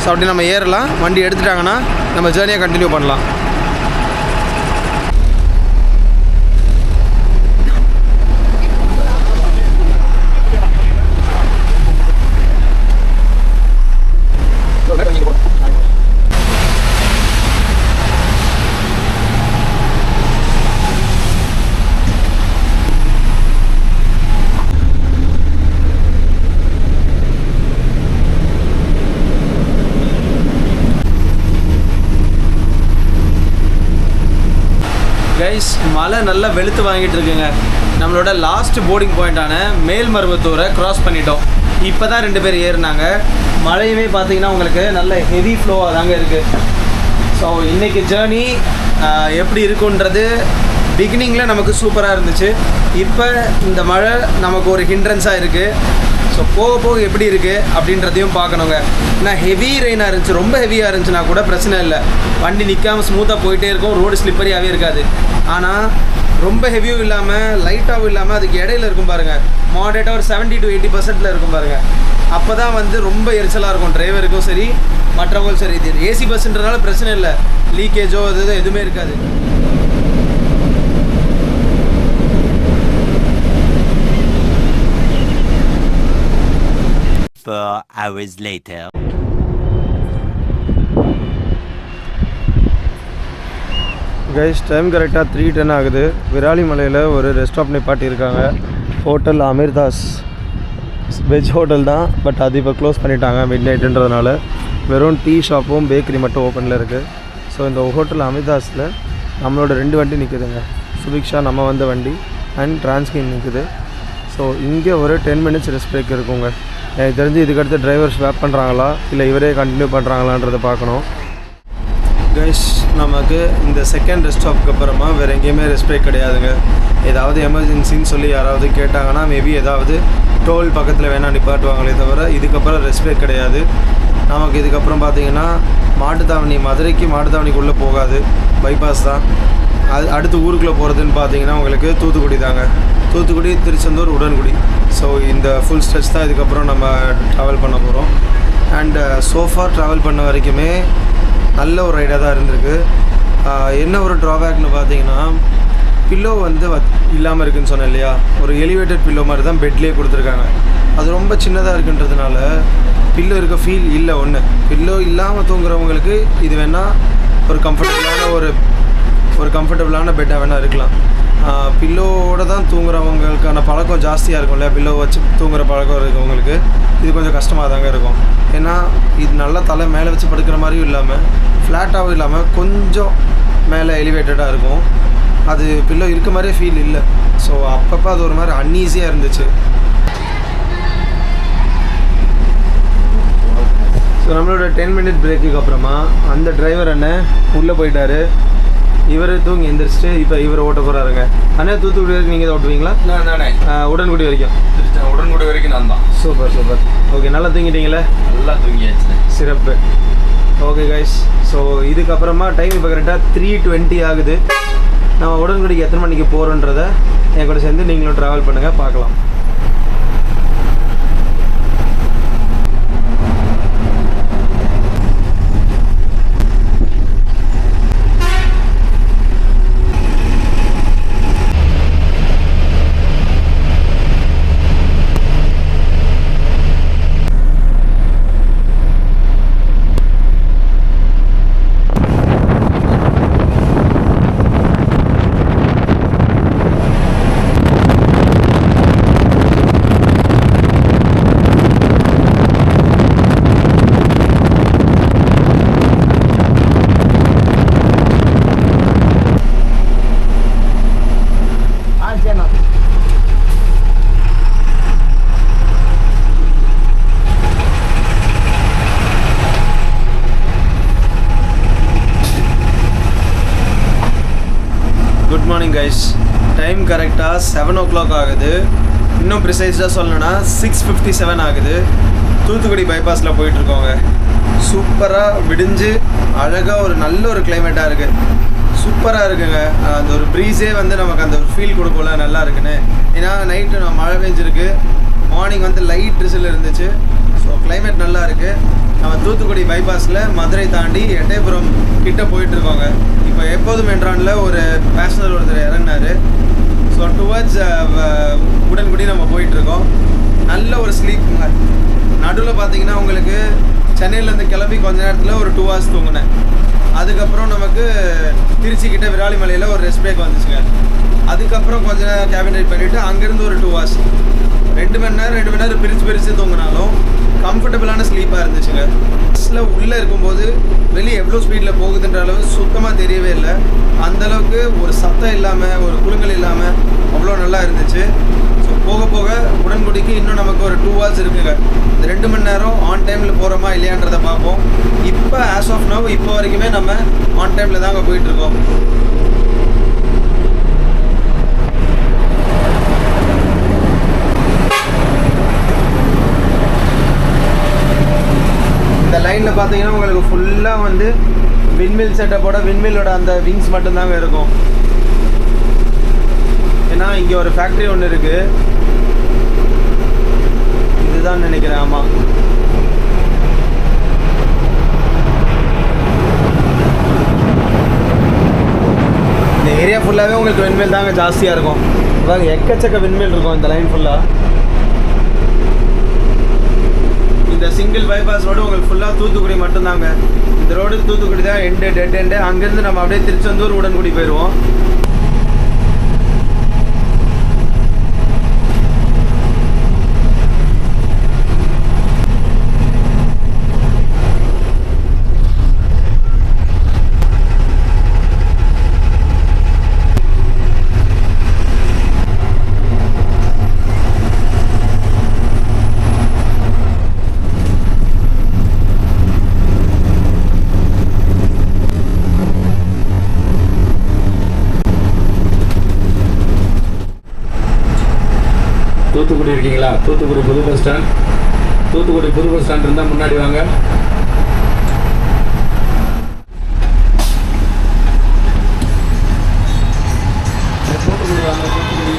ஸோ அப்படி நம்ம ஏறலாம், வண்டி எடுத்துட்டாங்கன்னா நம்ம ஜேர்னியை கண்டினியூ பண்ணலாம். கைஸ் மழை நல்லா வெளுத்து வாங்கிட்டு இருக்குங்க. நம்மளோட லாஸ்ட் போர்டிங் பாயிண்டான மேல்மருவத்தூரை க்ராஸ் பண்ணிட்டோம். இப்போ தான் 2 பேர் ஏறினாங்க. மழையுமே பார்த்தீங்கன்னா உங்களுக்கு நல்ல ஹெவி ஃப்ளோவாக தாங்க இருக்குது. ஸோ இன்றைக்கி ஜேர்னி எப்படி இருக்குன்றது பிகினிங்கில் நமக்கு சூப்பராக இருந்துச்சு. இப்போ இந்த மழை நமக்கு ஒரு ஹிண்ட்ரன்ஸாக இருக்குது. ஸோ போக போக எப்படி இருக்குது அப்படின்றதையும் பார்க்கணுங்க. ஏன்னா ஹெவி ரெயினாக இருந்துச்சு, ரொம்ப ஹெவியாக இருந்துச்சுன்னா கூட பிரச்சனை இல்லை, வண்டி நிற்காமல் ஸ்மூத்தாக போயிட்டே இருக்கும், ரோடு ஸ்லிப்பரியாகவே இருக்காது. ஆனால் ரொம்ப ஹெவியும் இல்லாமல் லைட்டாகவும் இல்லாமல் அதுக்கு இடையில இருக்கும் பாருங்கள், மாடரேட்டாக ஒரு 70 to 80% இருக்கும் பாருங்கள். அப்போ தான் வந்து ரொம்ப எரிச்சலாக இருக்கும் டிரைவருக்கும் சரி மற்றவங்களும் சரி. இது ஏசி பஸ்ன்றதுனால பிரச்சனை இல்லை, லீக்கேஜோ அது எதுவுமே இருக்காது. hours later. கைஸ் டைம் கரெக்டாக 3:10 ஆகுது. விராலிமலையில் ஒரு ரெஸ்ட் ஸ்டாப் நிப்பாட்டியிருக்காங்க, ஹோட்டல் அமீர்தாஸ். வெஜ் ஹோட்டல் தான், பட் அது இப்போ க்ளோஸ் பண்ணிட்டாங்க மிட் நைட்டுன்றதுனால. வெறும் டீ ஷாப்பும் பேக்கரி மட்டும் ஓப்பனில் இருக்குது. ஸோ இந்த ஹோட்டல் அமீர்தாஸில் நம்மளோட 2 வண்டி நிற்குதுங்க, சுபிக்ஷா நம்ம வந்த வண்டி அண்ட் டிரான்ஸ்கின் நிற்குது. ஸோ இங்கே ஒரு 10 மினிட்ஸ் ரெஸ்ட் பிரேக் இருக்குங்க. எனக்கு தெரிஞ்சு இதுக்கடுத்து டிரைவர் ஸ்வாப் பண்ணுறாங்களா இல்லை இவரே கண்டினியூ பண்ணுறாங்களான்றதை பார்க்கணும். கைஸ் நமக்கு இந்த செகண்ட் ரெஸ்ட் ஸ்டாப்புக்கு அப்புறமா வேறு எங்கேயுமே ரெஸ்ட் பிரேக் கிடையாதுங்க. ஏதாவது எமர்ஜென்சின்னு சொல்லி யாராவது கேட்டாங்கன்னா மேபி ஏதாவது டோல் பக்கத்தில் வேணால் நிப்பாட்டுவாங்களே தவிர இதுக்கப்புறம் ரெஸ்ட் பிரேக் கிடையாது. நமக்கு இதுக்கப்புறம் பார்த்திங்கன்னா மாட்டுத்தாவணி, மதுரைக்கு மாட்டுத்தாவணிக்குள்ளே போகாது, பைபாஸ் தான். அடுத்து ஊருக்குள்ளே போகிறதுன்னு பார்த்தீங்கன்னா உங்களுக்கு தூத்துக்குடி தாங்க, தூத்துக்குடி, திருச்செந்தூர், உடன்குடி. ஸோ இந்த ஃபுல் ஸ்ட்ரெச் தான் இதுக்கப்புறம் நம்ம ட்ராவல் பண்ண போகிறோம். அண்ட் சோஃபார் ட்ராவல் பண்ண வரைக்குமே நல்ல ஒரு ரைடாக தான் இருந்திருக்கு. என்ன ஒரு ட்ராபேக்னு பார்த்தீங்கன்னா பில்லோ வந்து இல்லாமல் இருக்குதுன்னு சொன்னேன் இல்லையா, ஒரு எலிவேட்டட் பில்லோ மாதிரி தான் பெட்லேயே கொடுத்துருக்காங்க. அது ரொம்ப சின்னதாக இருக்குன்றதுனால பில்லோ இருக்க ஃபீல் இல்லை. ஒன்று பில்லோ இல்லாமல் தூங்குறவங்களுக்கு இது வேணால் ஒரு கம்ஃபர்டபுளான பெட்டாக வேணால் இருக்கலாம். பில்லோவோடு தான் தூங்குறவங்களுக்கான பழக்கம் ஜாஸ்தியாக இருக்கும் இல்லையா, பில்லோ வச்சு தூங்குற பழக்கம் இருக்கவங்களுக்கு இது கொஞ்சம் கஷ்டமாக தாங்க இருக்கும். ஏன்னா இது நல்லா தலை மேலே வச்சு படுக்கிற மாதிரியும் இல்லாமல் ஃப்ளாட்டாகவும் இல்லாமல் கொஞ்சம் மேலே எலிவேட்டடாக இருக்கும். அது பில்லோ இருக்க மாதிரியே ஃபீல் இல்லை. ஸோ அப்பப்போ அது ஒரு மாதிரி அன்ஈஸியாக இருந்துச்சு. ஸோ நம்மளோட 10 மினிட் பிரேக்குக்கு அப்புறமா அந்த டிரைவர் அண்ணன் உள்ளே போயிட்டார். இவர் தூங்கி எந்திரிச்சிட்டு இப்போ இவர் ஓட்ட போகிறாருங்க. அண்ணா தூத்துக்குடி வரைக்கும் நீங்கள் தான் ஓட்டுவீங்களா? நானே உடன்குடி வரைக்கும். உடன்குடி வரைக்கும் நான் தான். சூப்பர். ஓகே, நல்லா தூங்கிட்டீங்களே? நல்லா தூங்கியாச்சு. சிறப்பு. ஓகே கைஸ், ஸோ இதுக்கப்புறமா டைம் இப்போ கரெக்டாக 3:20 ஆகுது. நம்ம உடன்குடிக்கு எத்தனை மணிக்கு போகிறோன்றதை என் கூட சேர்ந்து நீங்களும் ட்ராவல் பண்ணுங்கள், பார்க்கலாம். குட் மார்னிங் கைஸ், டைம் கரெக்டாக 7 o'clock ஆகுது. இன்னும் ப்ரிசைஸாக சொல்லணுன்னா 6:57 ஆகுது. தூத்துக்குடி பைபாஸில் போயிட்டுருக்கோங்க. சூப்பராக விடிஞ்சு அழகாக ஒரு நல்ல ஒரு கிளைமேட்டாக இருக்குது. சூப்பராக இருக்குங்க. அந்த ஒரு ப்ரீஸே வந்து நமக்கு அந்த ஒரு ஃபீல் கொடுக்கும்ல, நல்லா இருக்குன்னு. ஏன்னா நைட்டு மழை பெஞ்சிருக்கு, மார்னிங் வந்து லைட் ட்ரிசில் இருந்துச்சு. ஸோ கிளைமேட் நல்லா இருக்குது. நம்ம தூத்துக்குடி பைபாஸில் மதுரை தாண்டி எட்டயபுரம் கிட்டே போயிட்டுருக்கோங்க. இப்போ எப்போதும் மெட்ரானில் ஒரு பேசஞ்சர் ஒருத்தர் இறங்கினார். ஸோ டுவர்ட்ஸ் உடன்குடி நம்ம போயிட்டுருக்கோம். நல்ல ஒரு ஸ்லீப்புங்க. நடுவில் பார்த்தீங்கன்னா உங்களுக்கு சென்னையிலேருந்து கிளம்பி கொஞ்ச நேரத்தில் ஒரு 2 hours தூங்கினேன். அதுக்கப்புறம் நமக்கு திருச்சிக்கிட்ட விராலிமலையில் ஒரு ரெஸ்ட் பிரேக் வந்துச்சுங்க. அதுக்கப்புறம் கொஞ்ச நேரம் கேபின் ரைட் பண்ணிவிட்டு அங்கேருந்து ஒரு 2 hours, 2 மணி நேரம் பிரித்து தூங்கினாலும் கம்ஃபர்டபுளான ஸ்லீப்பாக இருந்துச்சுங்க. பஸ்ஸில் உள்ளே இருக்கும்போது வெளியே எவ்வளோ ஸ்பீடில் போகுதுன்ற அளவு சுத்தமாக தெரியவே இல்லை. அந்தளவுக்கு ஒரு சத்தம் இல்லாமல், ஒரு குலுங்கல் இல்லாமல் அவ்வளோ நல்லா இருந்துச்சு. ஸோ போக போக உடன்குடிக்கு இன்னும் நமக்கு ஒரு 2 hours இருக்குங்க. இந்த 2 மணி நேரம் ஆன் டைமில் போகிறோமா இல்லையான்றதை பார்ப்போம். இப்போ ஆஸ் ஆஃப் நவ் இப்போ வரைக்குமே நம்ம ஆன் டைமில் தாங்க போயிட்டுருக்கோம். இந்த லைனில் பார்த்தீங்கன்னா உங்களுக்கு ஃபுல்லாக வந்து விண்மில் செட்டப்போட விண்மில்லோட அந்த விங்ஸ் மட்டும்தாங்க இருக்கும். ஏன்னா இங்கே ஒரு ஃபேக்ட்ரி ஒன்று இருக்குது, இதுதான் நினைக்கிறேன். ஆமாம், இந்த ஏரியா ஃபுல்லாகவே உங்களுக்கு விண்மில் தாங்க ஜாஸ்தியாக இருக்கும். அதாவது எக்கச்சக்க விண்மில் இருக்கும் இந்த லைன் ஃபுல்லாக. இந்த சிங்கிள் பைபாஸ் ரோடு உங்களுக்கு ஃபுல்லாக தூத்துக்குடி மட்டும்தாங்க. இந்த ரோடு தூத்துக்குடி தான் டெட் எண்டு. அங்கேருந்து நம்ம அப்படியே திருச்செந்தூர் உடன்குடி போயிடுவோம். தூத்துக்குடி இருக்கீங்களா? தூத்துக்குடி புது பஸ் ஸ்டாண்ட். தூத்துக்குடி புது பஸ் ஸ்டாண்ட் இருந்தால் முன்னாடி வாங்க. தூத்துக்குடி வாங்க. தூத்துக்குடி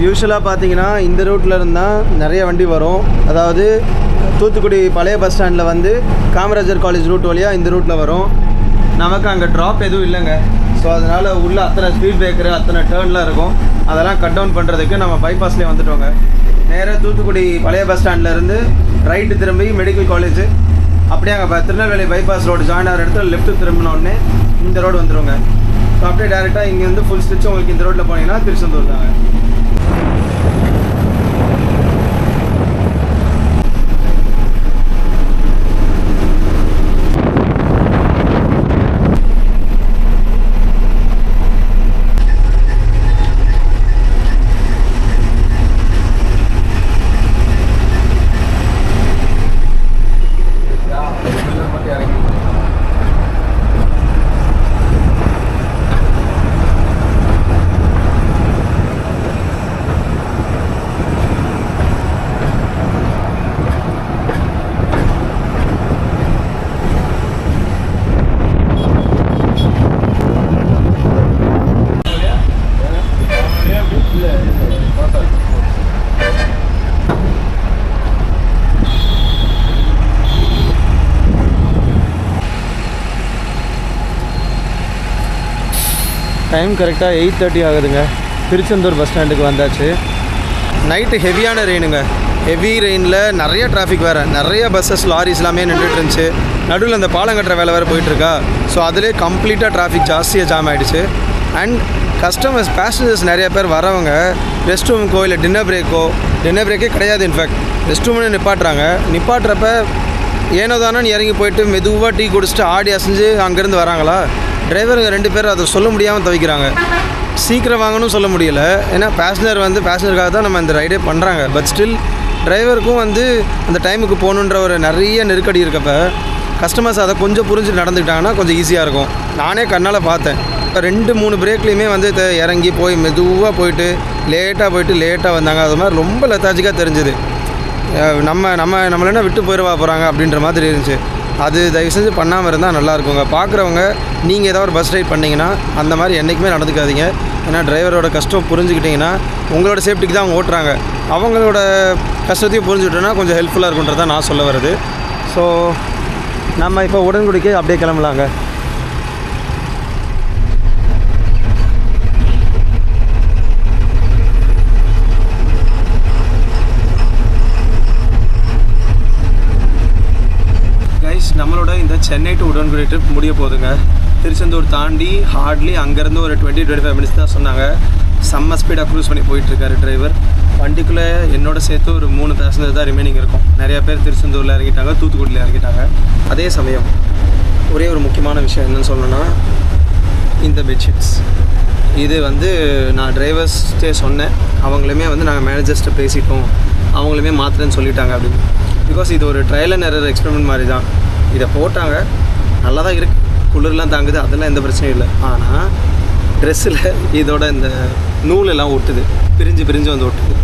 யூஸ்வலாக பார்த்தீங்கன்னா இந்த ரூட்டில் இருந்தால் நிறைய வண்டி வரும். அதாவது தூத்துக்குடி பழைய பஸ் ஸ்டாண்டில் வந்து காமராஜர் காலேஜ் ரூட் வழியாக இந்த ரூட்டில் வரும். நமக்கு அங்கே ட்ராப் எதுவும் இல்லைங்க. ஸோ அதனால் உள்ள அத்தனை ஸ்பீட் பிரேக்கரு அத்தனை டேர்ன்லாம் இருக்கும். அதெல்லாம் கட் டவுன் பண்ணுறதுக்கு நம்ம பைபாஸ்லேயே வந்துட்டோங்க. நேராக தூத்துக்குடி பழைய பஸ் ஸ்டாண்ட்லேருந்து ரைட்டு திரும்பி மெடிக்கல் காலேஜ், அப்படியே அங்கே திருநெல்வேலி பைபாஸ் ரோடு ஜாயின் ஆகிற இடத்துல லெஃப்ட்டு திரும்பினோடனே இந்த ரோடு வந்துடுங்க. ஸோ அப்படியே டேரெக்டாக இங்கேருந்து ஃபுல் ஸ்டிச் உங்களுக்கு இந்த ரோட்டில் போனீங்கன்னா திருச்செந்தூர் தாங்க. டைம் கரெக்டாக 8:30 ஆகுதுங்க. திருச்செந்தூர் பஸ் ஸ்டாண்டுக்கு வந்தாச்சு. நைட்டு ஹெவியான ரெயினுங்க. ஹெவி ரெயினில் நிறைய டிராஃபிக் வேறு, நிறைய பஸ்ஸஸ் லாரிஸ் எல்லாமே நின்றுட்டு இருந்துச்சு. நடுவில் அந்த பாலம் கட்டுற வேலை வேறு போயிட்டுருக்கா. ஸோ அதிலே கம்ப்ளீட்டாக டிராஃபிக் ஜாஸ்தியாக ஜாம் ஆகிடுச்சு. அண்ட் கஸ்டமர்ஸ் பேசஞ்சர்ஸ் நிறைய பேர் வரவங்க ரெஸ்ட் ரூமுக்கோ இல்லை டின்னர் பிரேக்கே கிடையாது. இன்ஃபேக்ட் ரெஸ்ட் ரூம்னு நிப்பாட்டுறப்ப ஏனோ தானே இறங்கி போயிட்டு மெதுவாக டீ குடிச்சிட்டு ஆடி அசைஞ்சு அங்கேருந்து வராங்களா. டிரைவருங்க 2 பேர் அதை சொல்ல முடியாமல் தவிக்கிறாங்க. சீக்கிரம் வாங்கணும் சொல்ல முடியலை. ஏன்னா பேசஞ்சருக்காக தான் நம்ம இந்த ரைடே பண்ணுறாங்க. பட் ஸ்டில் டிரைவருக்கும் அந்த டைமுக்கு போகணுன்ற ஒரு நிறைய நெருக்கடி இருக்கப்ப கஸ்டமர்ஸ் அதை கொஞ்சம் புரிஞ்சு நடந்துக்கிட்டாங்கன்னா கொஞ்சம் ஈஸியாக இருக்கும். நானே கண்ணால் பார்த்தேன். 2-3 பிரேக்லேயுமே இறங்கி போய் மெதுவாக போயிட்டு லேட்டாக வந்தாங்க. அது மாதிரி ரொம்ப லெத்தாஜிக்காக தெரிஞ்சுது. நம்மள என்ன விட்டு போகிறாங்க அப்படின்ற மாதிரி இருந்துச்சு. அது தயவு செஞ்சு பண்ணாமல் இருந்தால் நல்லாயிருக்குங்க. பார்க்குறவங்க நீங்கள் ஏதாவது ஒரு பஸ் ரைட் பண்ணிங்கன்னா அந்த மாதிரி என்றைக்குமே நடந்துக்காதீங்க. ஏன்னா டிரைவரோட கஷ்டம் புரிஞ்சுக்கிட்டிங்கன்னா உங்களோட சேஃப்டிக்கு தான் அவங்க ஓட்டுறாங்க. அவங்களோட கஷ்டத்தையும் புரிஞ்சுக்கிட்டோன்னா கொஞ்சம் ஹெல்ப்ஃபுல்லாக இருக்குன்றதான் நான் சொல்ல வருது. ஸோ நம்ம இப்போ உடன்குடிக்கு அப்படியே கிளம்பலாங்க. நம்மளோட இந்த சென்னை டு உடன்குடி ட்ரிப் முடிய போகுதுங்க. திருச்செந்தூர் தாண்டி ஹார்ட்லி அங்கேருந்து ஒரு 20-25 மினிட்ஸ் தான் சொன்னாங்க. செம்ம ஸ்பீடாக க்ரூஸ் பண்ணி போயிட்டுருக்காரு டிரைவர். வண்டிக்குள்ளே என்னோட சேர்த்து ஒரு 3 பேசஞ்சர் தான் ரிமைனிங் இருக்கும். நிறையா பேர் திருச்செந்தூரில் இறங்கிட்டாங்க, தூத்துக்குடியில் இறங்கிட்டாங்க. அதே சமயம் ஒரே ஒரு முக்கியமான விஷயம் என்னென்னு சொல்லணும்னா, இந்த பெட்ஷீட்ஸ் இது நான் டிரைவர்ஸ்ட்டே சொன்னேன். அவங்களுமே நாங்கள் மேனேஜர்ஸ்ட்டை பேசிட்டோம், அவங்களுமே மாற்றுறேன்னு சொல்லிட்டாங்க அப்படின்னு. பிகாஸ் இது ஒரு ட்ரையல் அண்ட் எரர் எக்ஸ்பெரிமெண்ட் மாதிரி தான். இதை போட்டாங்க, நல்லா தான் இருக்குது, குளிர்லாம் தாங்குது, அதெல்லாம் எந்த பிரச்சனையும் இல்லை. ஆனால் ட்ரெஸ்ஸில் இதோட இந்த நூலெல்லாம் ஒட்டுது, பிரிஞ்சு ஒட்டுது.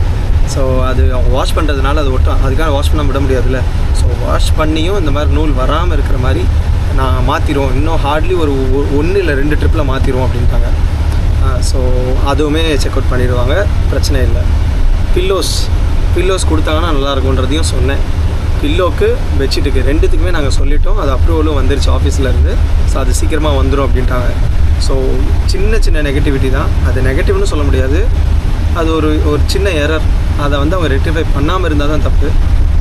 ஸோ அது அவங்க வாஷ் பண்ணுறதுனால அது ஒட்டும். அதுக்காக வாஷ் பண்ண விட முடியாதுல்ல. ஸோ வாஷ் பண்ணியும் இந்த மாதிரி நூல் வராமல் இருக்கிற மாதிரி நான் மாற்றிடுவோம். இன்னும் ஹார்ட்லி ஒரு 1 இல்லை 2 ட்ரிப்பில் மாற்றிடுவோம் அப்படின்ட்டாங்க. ஸோ அதுவுமே செக் அவுட் பண்ணிடுவாங்க, பிரச்சனை இல்லை. பில்லோஸ் கொடுத்தாங்கன்னா நல்லாயிருக்குன்றதையும் சொன்னேன். பில்லோக்கு பெட்ஷீட்டுக்கு 2த்துக்குமே நாங்கள் சொல்லிட்டோம். அது அப்ரூவலும் வந்துருச்சு ஆஃபீஸ்லேருந்து. ஸோ அது சீக்கிரமாக வந்துடும் அப்படின்ட்டாங்க. ஸோ சின்ன நெகட்டிவிட்டி தான், அது நெகட்டிவ்னு சொல்ல முடியாது. அது ஒரு சின்ன எரர். அதை அவங்க ரெக்டிஃபை பண்ணாமல் இருந்தால் தான் தப்பு.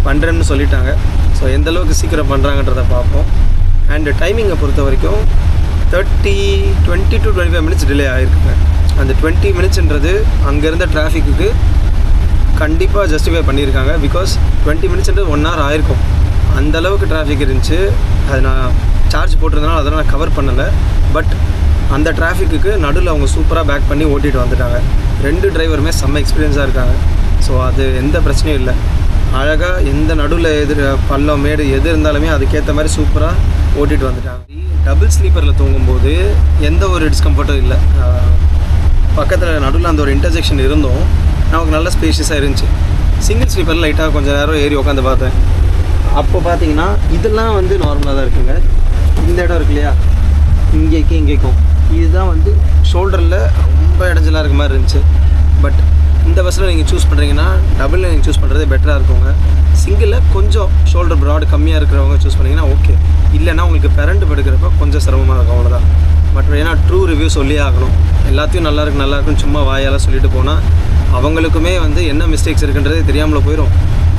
பண்ணுறேன்னு சொல்லிட்டாங்க. ஸோ எந்தளவுக்கு சீக்கிரம் பண்ணுறாங்கன்றதை பார்ப்போம். அண்டு டைமிங்கை பொறுத்த வரைக்கும் 20 to 25 மினிட்ஸ் டிலே ஆகிருக்குங்க. அந்த 20 மினிட்ஸ்ன்றது அங்கே இருந்த டிராஃபிக்கு கண்டிப்பாக ஜஸ்டிஃபை பண்ணியிருக்காங்க. பிகாஸ் 20 மினிட்ஸ்ன்றது 1 hour ஆகிருக்கும். அந்தளவுக்கு டிராஃபிக் இருந்துச்சு. அது நான் சார்ஜ் போட்டிருந்தனால அதெல்லாம் நான் கவர் பண்ணலை. பட் அந்த டிராஃபிக்கு நடுவில் அவங்க சூப்பராக பேக் பண்ணி ஓட்டிகிட்டு வந்துட்டாங்க. 2 டிரைவருமே செம்ம எக்ஸ்பீரியன்ஸாக இருக்காங்க. ஸோ அது எந்த பிரச்சனையும் இல்லை. அழகாக எந்த நடுவில் பள்ளம் மேடு எது இருந்தாலுமே அதுக்கேற்ற மாதிரி சூப்பராக ஓட்டிகிட்டு வந்துட்டாங்க. டபுள் ஸ்லீப்பரில் தூங்கும்போது எந்த ஒரு டிஸ்கம்ஃபர்ட்டும் இல்லை. பக்கத்தில் நடுவில் அந்த ஒரு இன்டர்செக்ஷன் இருந்தும் நமக்கு நல்ல ஸ்பேஷியஸாக இருந்துச்சு. சிங்கிள் ஸ்லீப்பரில் லைட்டாக கொஞ்சம் நேரம் ஏறி உட்காந்து பார்த்தேன். அப்போ பார்த்தீங்கன்னா இதெல்லாம் நார்மலாக தான் இருக்குங்க. இந்த இடம் இருக்கு இல்லையா, இங்கேக்கும் இதுதான் ஷோல்டரில் ரொம்ப இடைஞ்சலாக இருக்க மாதிரி இருந்துச்சு. பட் இந்த பஸ்ஸில் நீங்கள் சூஸ் பண்ணுறீங்கன்னா டபுளில் நீங்கள் சூஸ் பண்ணுறதே பெட்டராக இருக்குங்க. சிங்கிளில் கொஞ்சம் ஷோல்டர் ப்ராடு கம்மியாக இருக்கிறவங்க சூஸ் பண்ணிங்கன்னா ஓகே. இல்லைன்னா உங்களுக்கு பிறண்டு படுக்கிறப்ப கொஞ்சம் சிரமமாக இருக்கும், அவ்வளோதான். பட் ஏன்னா ட்ரூ ரிவ்யூ சொல்லியே ஆகணும். எல்லாத்தையும் நல்லா இருக்குன்னு சும்மா வாயால் சொல்லிட்டு போனால் அவங்களுக்குமே வந்து என்ன மிஸ்டேக்ஸ் இருக்குன்றதே தெரியாமல் போயிடும்.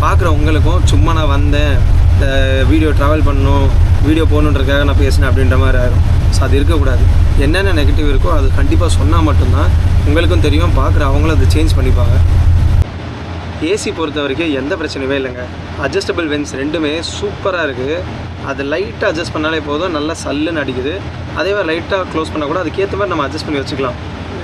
பார்க்குற உங்களுக்கும் சும்மா நான் வந்தேன், இந்த வீடியோ ட்ராவல் பண்ணணும், வீடியோ போகணுன்றதுக்காக நான் பேசினேன் அப்படின்ற மாதிரி ஆகிடும். ஸோ அது இருக்கக்கூடாது. என்னென்ன நெகட்டிவ் இருக்கோ அது கண்டிப்பாக சொன்னால் மட்டும்தான் உங்களுக்கும் தெரியும், பார்க்குற அவங்களும் அதை சேஞ்ச் பண்ணிப்பாங்க. ஏசி பொறுத்த வரைக்கும் எந்த பிரச்சனையுமே இல்லைங்க. அட்ஜஸ்டபிள் வென்ஸ் ரெண்டுமே சூப்பராக இருக்குது. அது லைட்டாக அட்ஜஸ்ட் பண்ணாலே போதும், நல்லா சல்லுன்னு அடிக்குது. அதே மாதிரி லைட்டாக க்ளோஸ் பண்ணால் கூட அதுக்கேற்ற மாதிரி நம்ம அட்ஜஸ்ட் பண்ணி வச்சுக்கலாம்.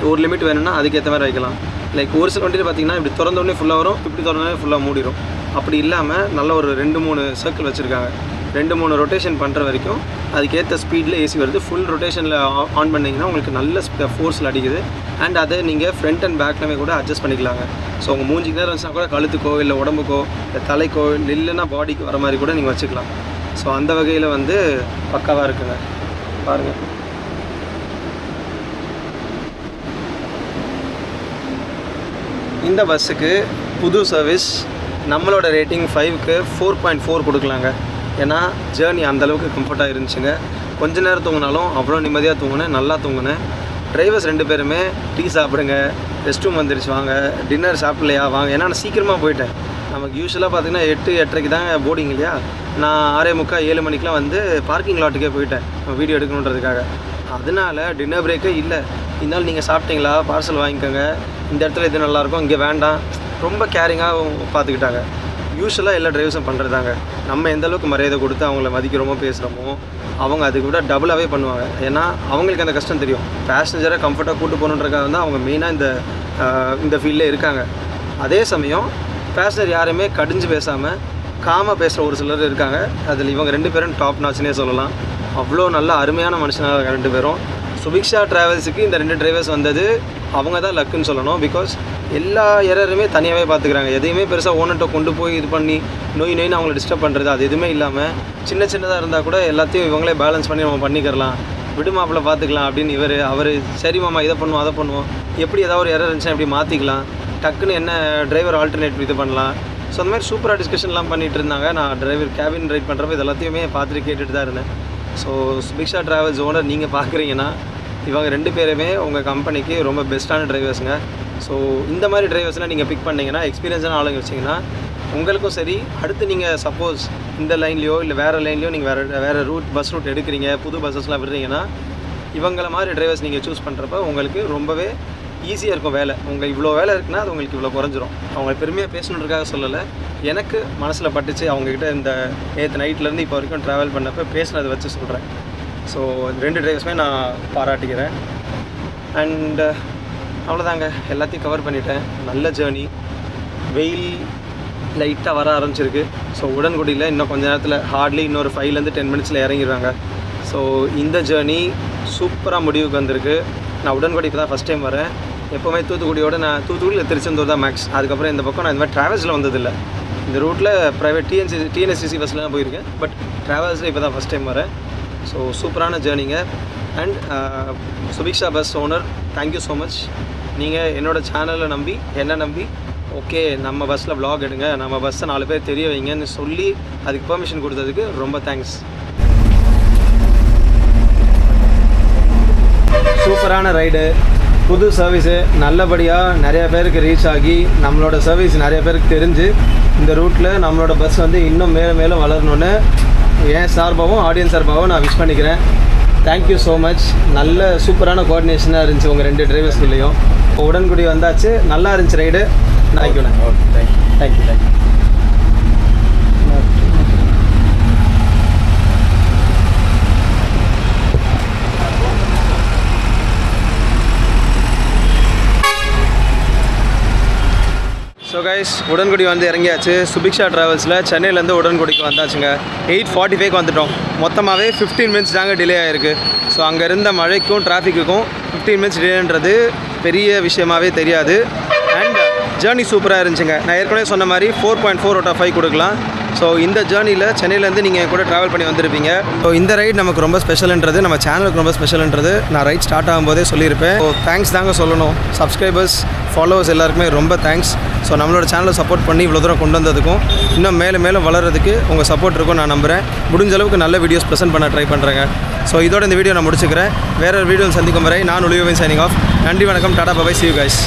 ஒரு லிமிட் வேணும்னா அதுக்கேற்ற மாதிரி வைக்கலாம். லைக் ஒரு சில வண்டியில் பார்த்திங்கன்னா இப்படி திறந்தோடனே ஃபுல்லாக வரும், இப்படி திறந்தோடனே ஃபுல்லாக மூடிடும். அப்படி இல்லாமல் நல்ல ஒரு 2-3 சர்க்கிள் வச்சுருக்காங்க. 2-3 ரொட்டேஷன் பண்ணுற வரைக்கும் அதுக்கேற்ற ஸ்பீடில் ஏசி வருது. ஃபுல் ரொட்டேஷனில் ஆன் பண்ணிங்கன்னா உங்களுக்கு நல்ல ஃபோர்ஸில் அடிக்குது. அண்ட் அதை நீங்கள் ஃப்ரண்ட் அண்ட் பேக்லமே கூட அட்ஜஸ்ட் பண்ணிக்கலாங்க. ஸோ உங்கள் மூஞ்சிக்கு நேரம் இருந்துச்சுன்னா கூட கழுத்துக்கோ இல்லை உடம்புக்கோ இல்லை தலைக்கோ இல்லைன்னா பாடிக்கு வர மாதிரி கூட நீங்கள் வச்சுக்கலாம். ஸோ அந்த வகையில் வந்து பக்காவாக இருக்குங்க. பாருங்கள், இந்த பஸ்ஸுக்கு புது சர்வீஸ் நம்மளோட ரேட்டிங் 5க்கு 4.4 கொடுக்கலாங்க. ஏன்னா ஜேர்னி அந்தளவுக்கு கம்ஃபர்ட்டாக இருந்துச்சுங்க. கொஞ்ச நேரம் தூங்கினாலும் அவ்வளோ நிம்மதியாக தூங்கினேன், நல்லா தூங்கினேன். டிரைவர்ஸ் 2 பேருமே டீ சாப்பிடுங்க, ரெஸ்ட் ரூம் வந்துருச்சு வாங்க, டின்னர் சாப்பிட்லையா வாங்க. ஏன்னா நான் சீக்கிரமாக போயிட்டேன். நமக்கு யூஸ்வலாக பார்த்திங்கன்னா 8-8:30 தாங்க போர்டிங் இல்லையா. நான் 6:45-7 மணிக்கெலாம் வந்து பார்க்கிங் லாட்டுக்கே போயிட்டேன் வீடியோ எடுக்கணுன்றதுக்காக. அதனால டின்னர் பிரேக்கே இல்லை. இருந்தாலும் நீங்கள் சாப்பிட்டீங்களா, பார்சல் வாங்கிக்கோங்க, இந்த இடத்துல இது நல்லாயிருக்கும், இங்கே வேண்டாம், ரொம்ப கேரிங்காக பார்த்துக்கிட்டாங்க. யூஸ்வலாக எல்லா டிரைவர்ஸும் பண்ணுறதாங்க. நம்ம எந்தளவுக்கு மரியாதை கொடுத்து அவங்கள மதிக்கிறோமோ பேசுகிறோமோ அவங்க அதுக்கு விட டபுளாகவே பண்ணுவாங்க. ஏன்னா அவங்களுக்கு அந்த கஷ்டம் தெரியும். பேசஞ்சரை கம்ஃபர்ட்டாக கூட்டு போகணுன்றக்காக தான் அவங்க மெயினாக இந்த ஃபீல்டில் இருக்காங்க. அதே சமயம் பேசஞ்சர் யாருமே கடிஞ்சு பேசாமல் காமாக பேசுகிற ஒரு சிலர் இருக்காங்க. அதில் இவங்க 2 பேரும் டாப் நாச்சுனே சொல்லலாம். அவ்வளோ நல்ல அருமையான மனுஷனாக 2 பேரும். சுபிக்ஷா ட்ராவல்ஸுக்கு இந்த 2 டிரைவர்ஸ் வந்தது அவங்க தான் லக்குன்னு சொல்லணும். பிகாஸ் எல்லா எரருமே தனியாகவே பார்த்துக்கிறாங்க. எதையுமே பெருசாக ஓனர்கிட்ட கொண்டு போய் இது பண்ணி நோயின்னு அவங்கள டிஸ்டர்ப் பண்ணுறது அது எதுவுமே இல்லாமல் சின்னதாக இருந்தால் கூட எல்லாத்தையும் இவங்களே பேலன்ஸ் பண்ணி நம்ம பண்ணிக்கிறலாம், விடுமாப்பில் பார்த்துக்கலாம் அப்படின்னு அவர் சரி மாமா இதை பண்ணுவோம் அதை பண்ணுவோம், எப்படி ஏதாவது ஒரு எரர் இருந்துச்சுன்னா எப்படி மாற்றிக்கலாம், டக்குன்னு என்ன டிரைவர் ஆல்டர்னேட் இது பண்ணலாம். ஸோ அந்த மாதிரி சூப்பராக டிஸ்கஷன்லாம் பண்ணிகிட்டு இருந்தாங்க. நான் டிரைவர் கேபின் ரைட் பண்ணுறப்ப இது எல்லாத்தையுமே பார்த்துட்டு கேட்டுட்டு தான் இருந்தேன். ஸோ சுபிக்ஷா ட்ராவல்ஸ் ஓனர் நீங்கள் பார்க்குறீங்கன்னா இவங்க 2 பேருமே உங்கள் கம்பெனிக்கு ரொம்ப பெஸ்ட்டான டிரைவர்ஸுங்க. ஸோ இந்த மாதிரி டிரைவர்ஸ்லாம் நீங்கள் பிக் பண்ணிங்கன்னா எக்ஸ்பீரியன்ஸான ஆளுங்க வச்சிங்கன்னா உங்களுக்கும் சரி, அடுத்து நீங்கள் சப்போஸ் இந்த லைன்லையோ இல்லை வேறு லைன்லையோ நீங்கள் வேறு பஸ் ரூட் எடுக்கிறீங்க, புது பஸ்ஸஸ்லாம் விடுறீங்கன்னா இவங்கள மாதிரி டிரைவர்ஸ் நீங்கள் சூஸ் பண்ணுறப்ப உங்களுக்கு ரொம்பவே ஈஸியாக இருக்கும் வேலை. உங்கள் இவ்வளோ வேலை இருக்குன்னா அது உங்களுக்கு இவ்வளோ குறைஞ்சிரும். அவங்க பெருமையாக பேசணுன்றதுக்காக சொல்லலை, எனக்கு மனசில் பட்டுச்சு அவங்கக்கிட்ட இந்த நேற்று நைட்லேருந்து இப்போ வரைக்கும் ட்ராவல் பண்ணப்போ பேசினதை வச்சு சொல்கிறேன். ஸோ 2 டிரைவர்ஸுமே நான் பாராட்டிக்கிறேன். அண்ட் அவ்வளோதாங்க, எல்லாத்தையும் கவர் பண்ணிட்டேன். நல்ல ஜேர்னி. வெயில் லைட்டாக வர ஆரம்பிச்சிருக்கு. ஸோ உடன்குடியில் இன்னும் கொஞ்சம் நேரத்தில் ஹார்ட்லி இன்னொரு 5-10 மினிட்ஸில் இறங்கிடுவாங்க. ஸோ இந்த ஜேர்னி சூப்பராக முடிவுக்கு வந்திருக்கு. நான் உடன்குடி இப்போ தான் ஃபஸ்ட் டைம் வரேன். எப்போவுமே தூத்துக்குடியோட நான் தூத்துக்குடியில் திருச்செந்தூர் தான் மேக்ஸ். அதுக்கப்புறம் இந்த பக்கம் நான் இந்த மாதிரி ட்ராவல்ஸில் வந்ததில்லை. இந்த ரூட்டில் ப்ரைவேட் டிஎன்எஸ்சிசி பஸ்ஸில் தான் போயிருக்கேன். பட் ட்ராவல்ஸில் இப்போ தான் ஃபஸ்ட் டைம் வரேன். ஸோ சூப்பரான ஜேர்னிங்க. And Subiksha bus owner, thank you so much. நீங்கள் என்னோடய சேனலை நம்பி என்ன நம்பி ஓகே நம்ம பஸ்ஸில் vlog எடுங்க, நம்ம பஸ்ஸை 4 பேர் தெரிய வைங்கன்னு சொல்லி அதுக்கு பெர்மிஷன் கொடுத்ததுக்கு ரொம்ப தேங்க்ஸ். சூப்பரான ரைடு, புது சர்வீஸு, நல்லபடியாக நிறைய பேருக்கு ரீச் ஆகி நம்மளோட சர்வீஸ் நிறைய பேருக்கு தெரிஞ்சு இந்த ரூட்டில் நம்மளோட பஸ் வந்து இன்னும் மேலும் மேலும் வளரணுன்னு என் சார்பாகவும் ஆடியன்ஸ் சார்பாகவும் நான் விஷ் பண்ணிக்கிறேன். Thank you so much. நல்ல சூப்பரான கோஆர்டினேஷனாக இருந்துச்சு உங்கள் 2 டிரைவர்ஸ்லையும். உடன்குடி வந்தாச்சு, நல்லா இருந்துச்சு ரைடு. தேங்க்யூண்ணா. Okay, thank you. So guys, Udangudi வந்து இறங்கியாச்சு. சுபிக்ஷா ட்ராவல்ஸில் சென்னையிலேருந்து உடன்குடிக்கு வந்தாச்சுங்க. 8:45க்கு வந்துட்டோம். மொத்தமாகவே 15 மினிட்ஸ் தாங்க டிலே ஆகிருக்கு. ஸோ அங்கே இருந்த மழைக்கும் டிராஃபிக்குக்கும் 15 மினிட்ஸ் டிலேன்றது பெரிய விஷயமாகவே தெரியாது. அண்ட் ஜேர்னி சூப்பராக இருந்துச்சுங்க. நான் ஏற்கனவே சொன்ன மாதிரி 4.4 out of 5 கொடுக்கலாம். ஸோ இந்த ஜேர்னியில் சென்னையிலேருந்து நீங்கள் கூட ட்ராவல் பண்ணி வந்திருப்பீங்க. ஸோ இந்த ரைட் நமக்கு ரொம்ப ஸ்பெஷல்ன்றது, நம்ம சேனலுக்கு ரொம்ப ஸ்பெஷல்ன்றது நான் ரைட் ஸ்டார்ட் ஆகும்போதே சொல்லியிருப்பேன். ஸோ தேங்க்ஸ் தாங்க சொல்லணும். சப்ஸ்கிரைபர்ஸ், ஃபாலோவர்ஸ் எல்லாருக்குமே ரொம்ப தேங்க்ஸ். ஸோ நம்மளோட சேனலை சப்போர்ட் பண்ணி இவ்வளோ தூரம் கொண்டு வந்ததுக்கும் இன்னும் மேலே மேலே வளர்கிறதுக்கு உங்கள் சப்போர்ட் இருக்கும் நான் நம்புகிறேன். முடிஞ்ச அளவுக்கு நல்ல வீடியோஸ் ப்ரெசென்ட் பண்ண ட்ரை பண்ணுறேங்க. ஸோ இதோட இந்த வீடியோ நான் முடிச்சுக்கிறேன். வேற ஒரு வீடியோ சந்திக்கும் வரை நான் ஒளியோவின் சைனிங் ஆஃப். நன்றி, வணக்கம், tata, bye, see you guys.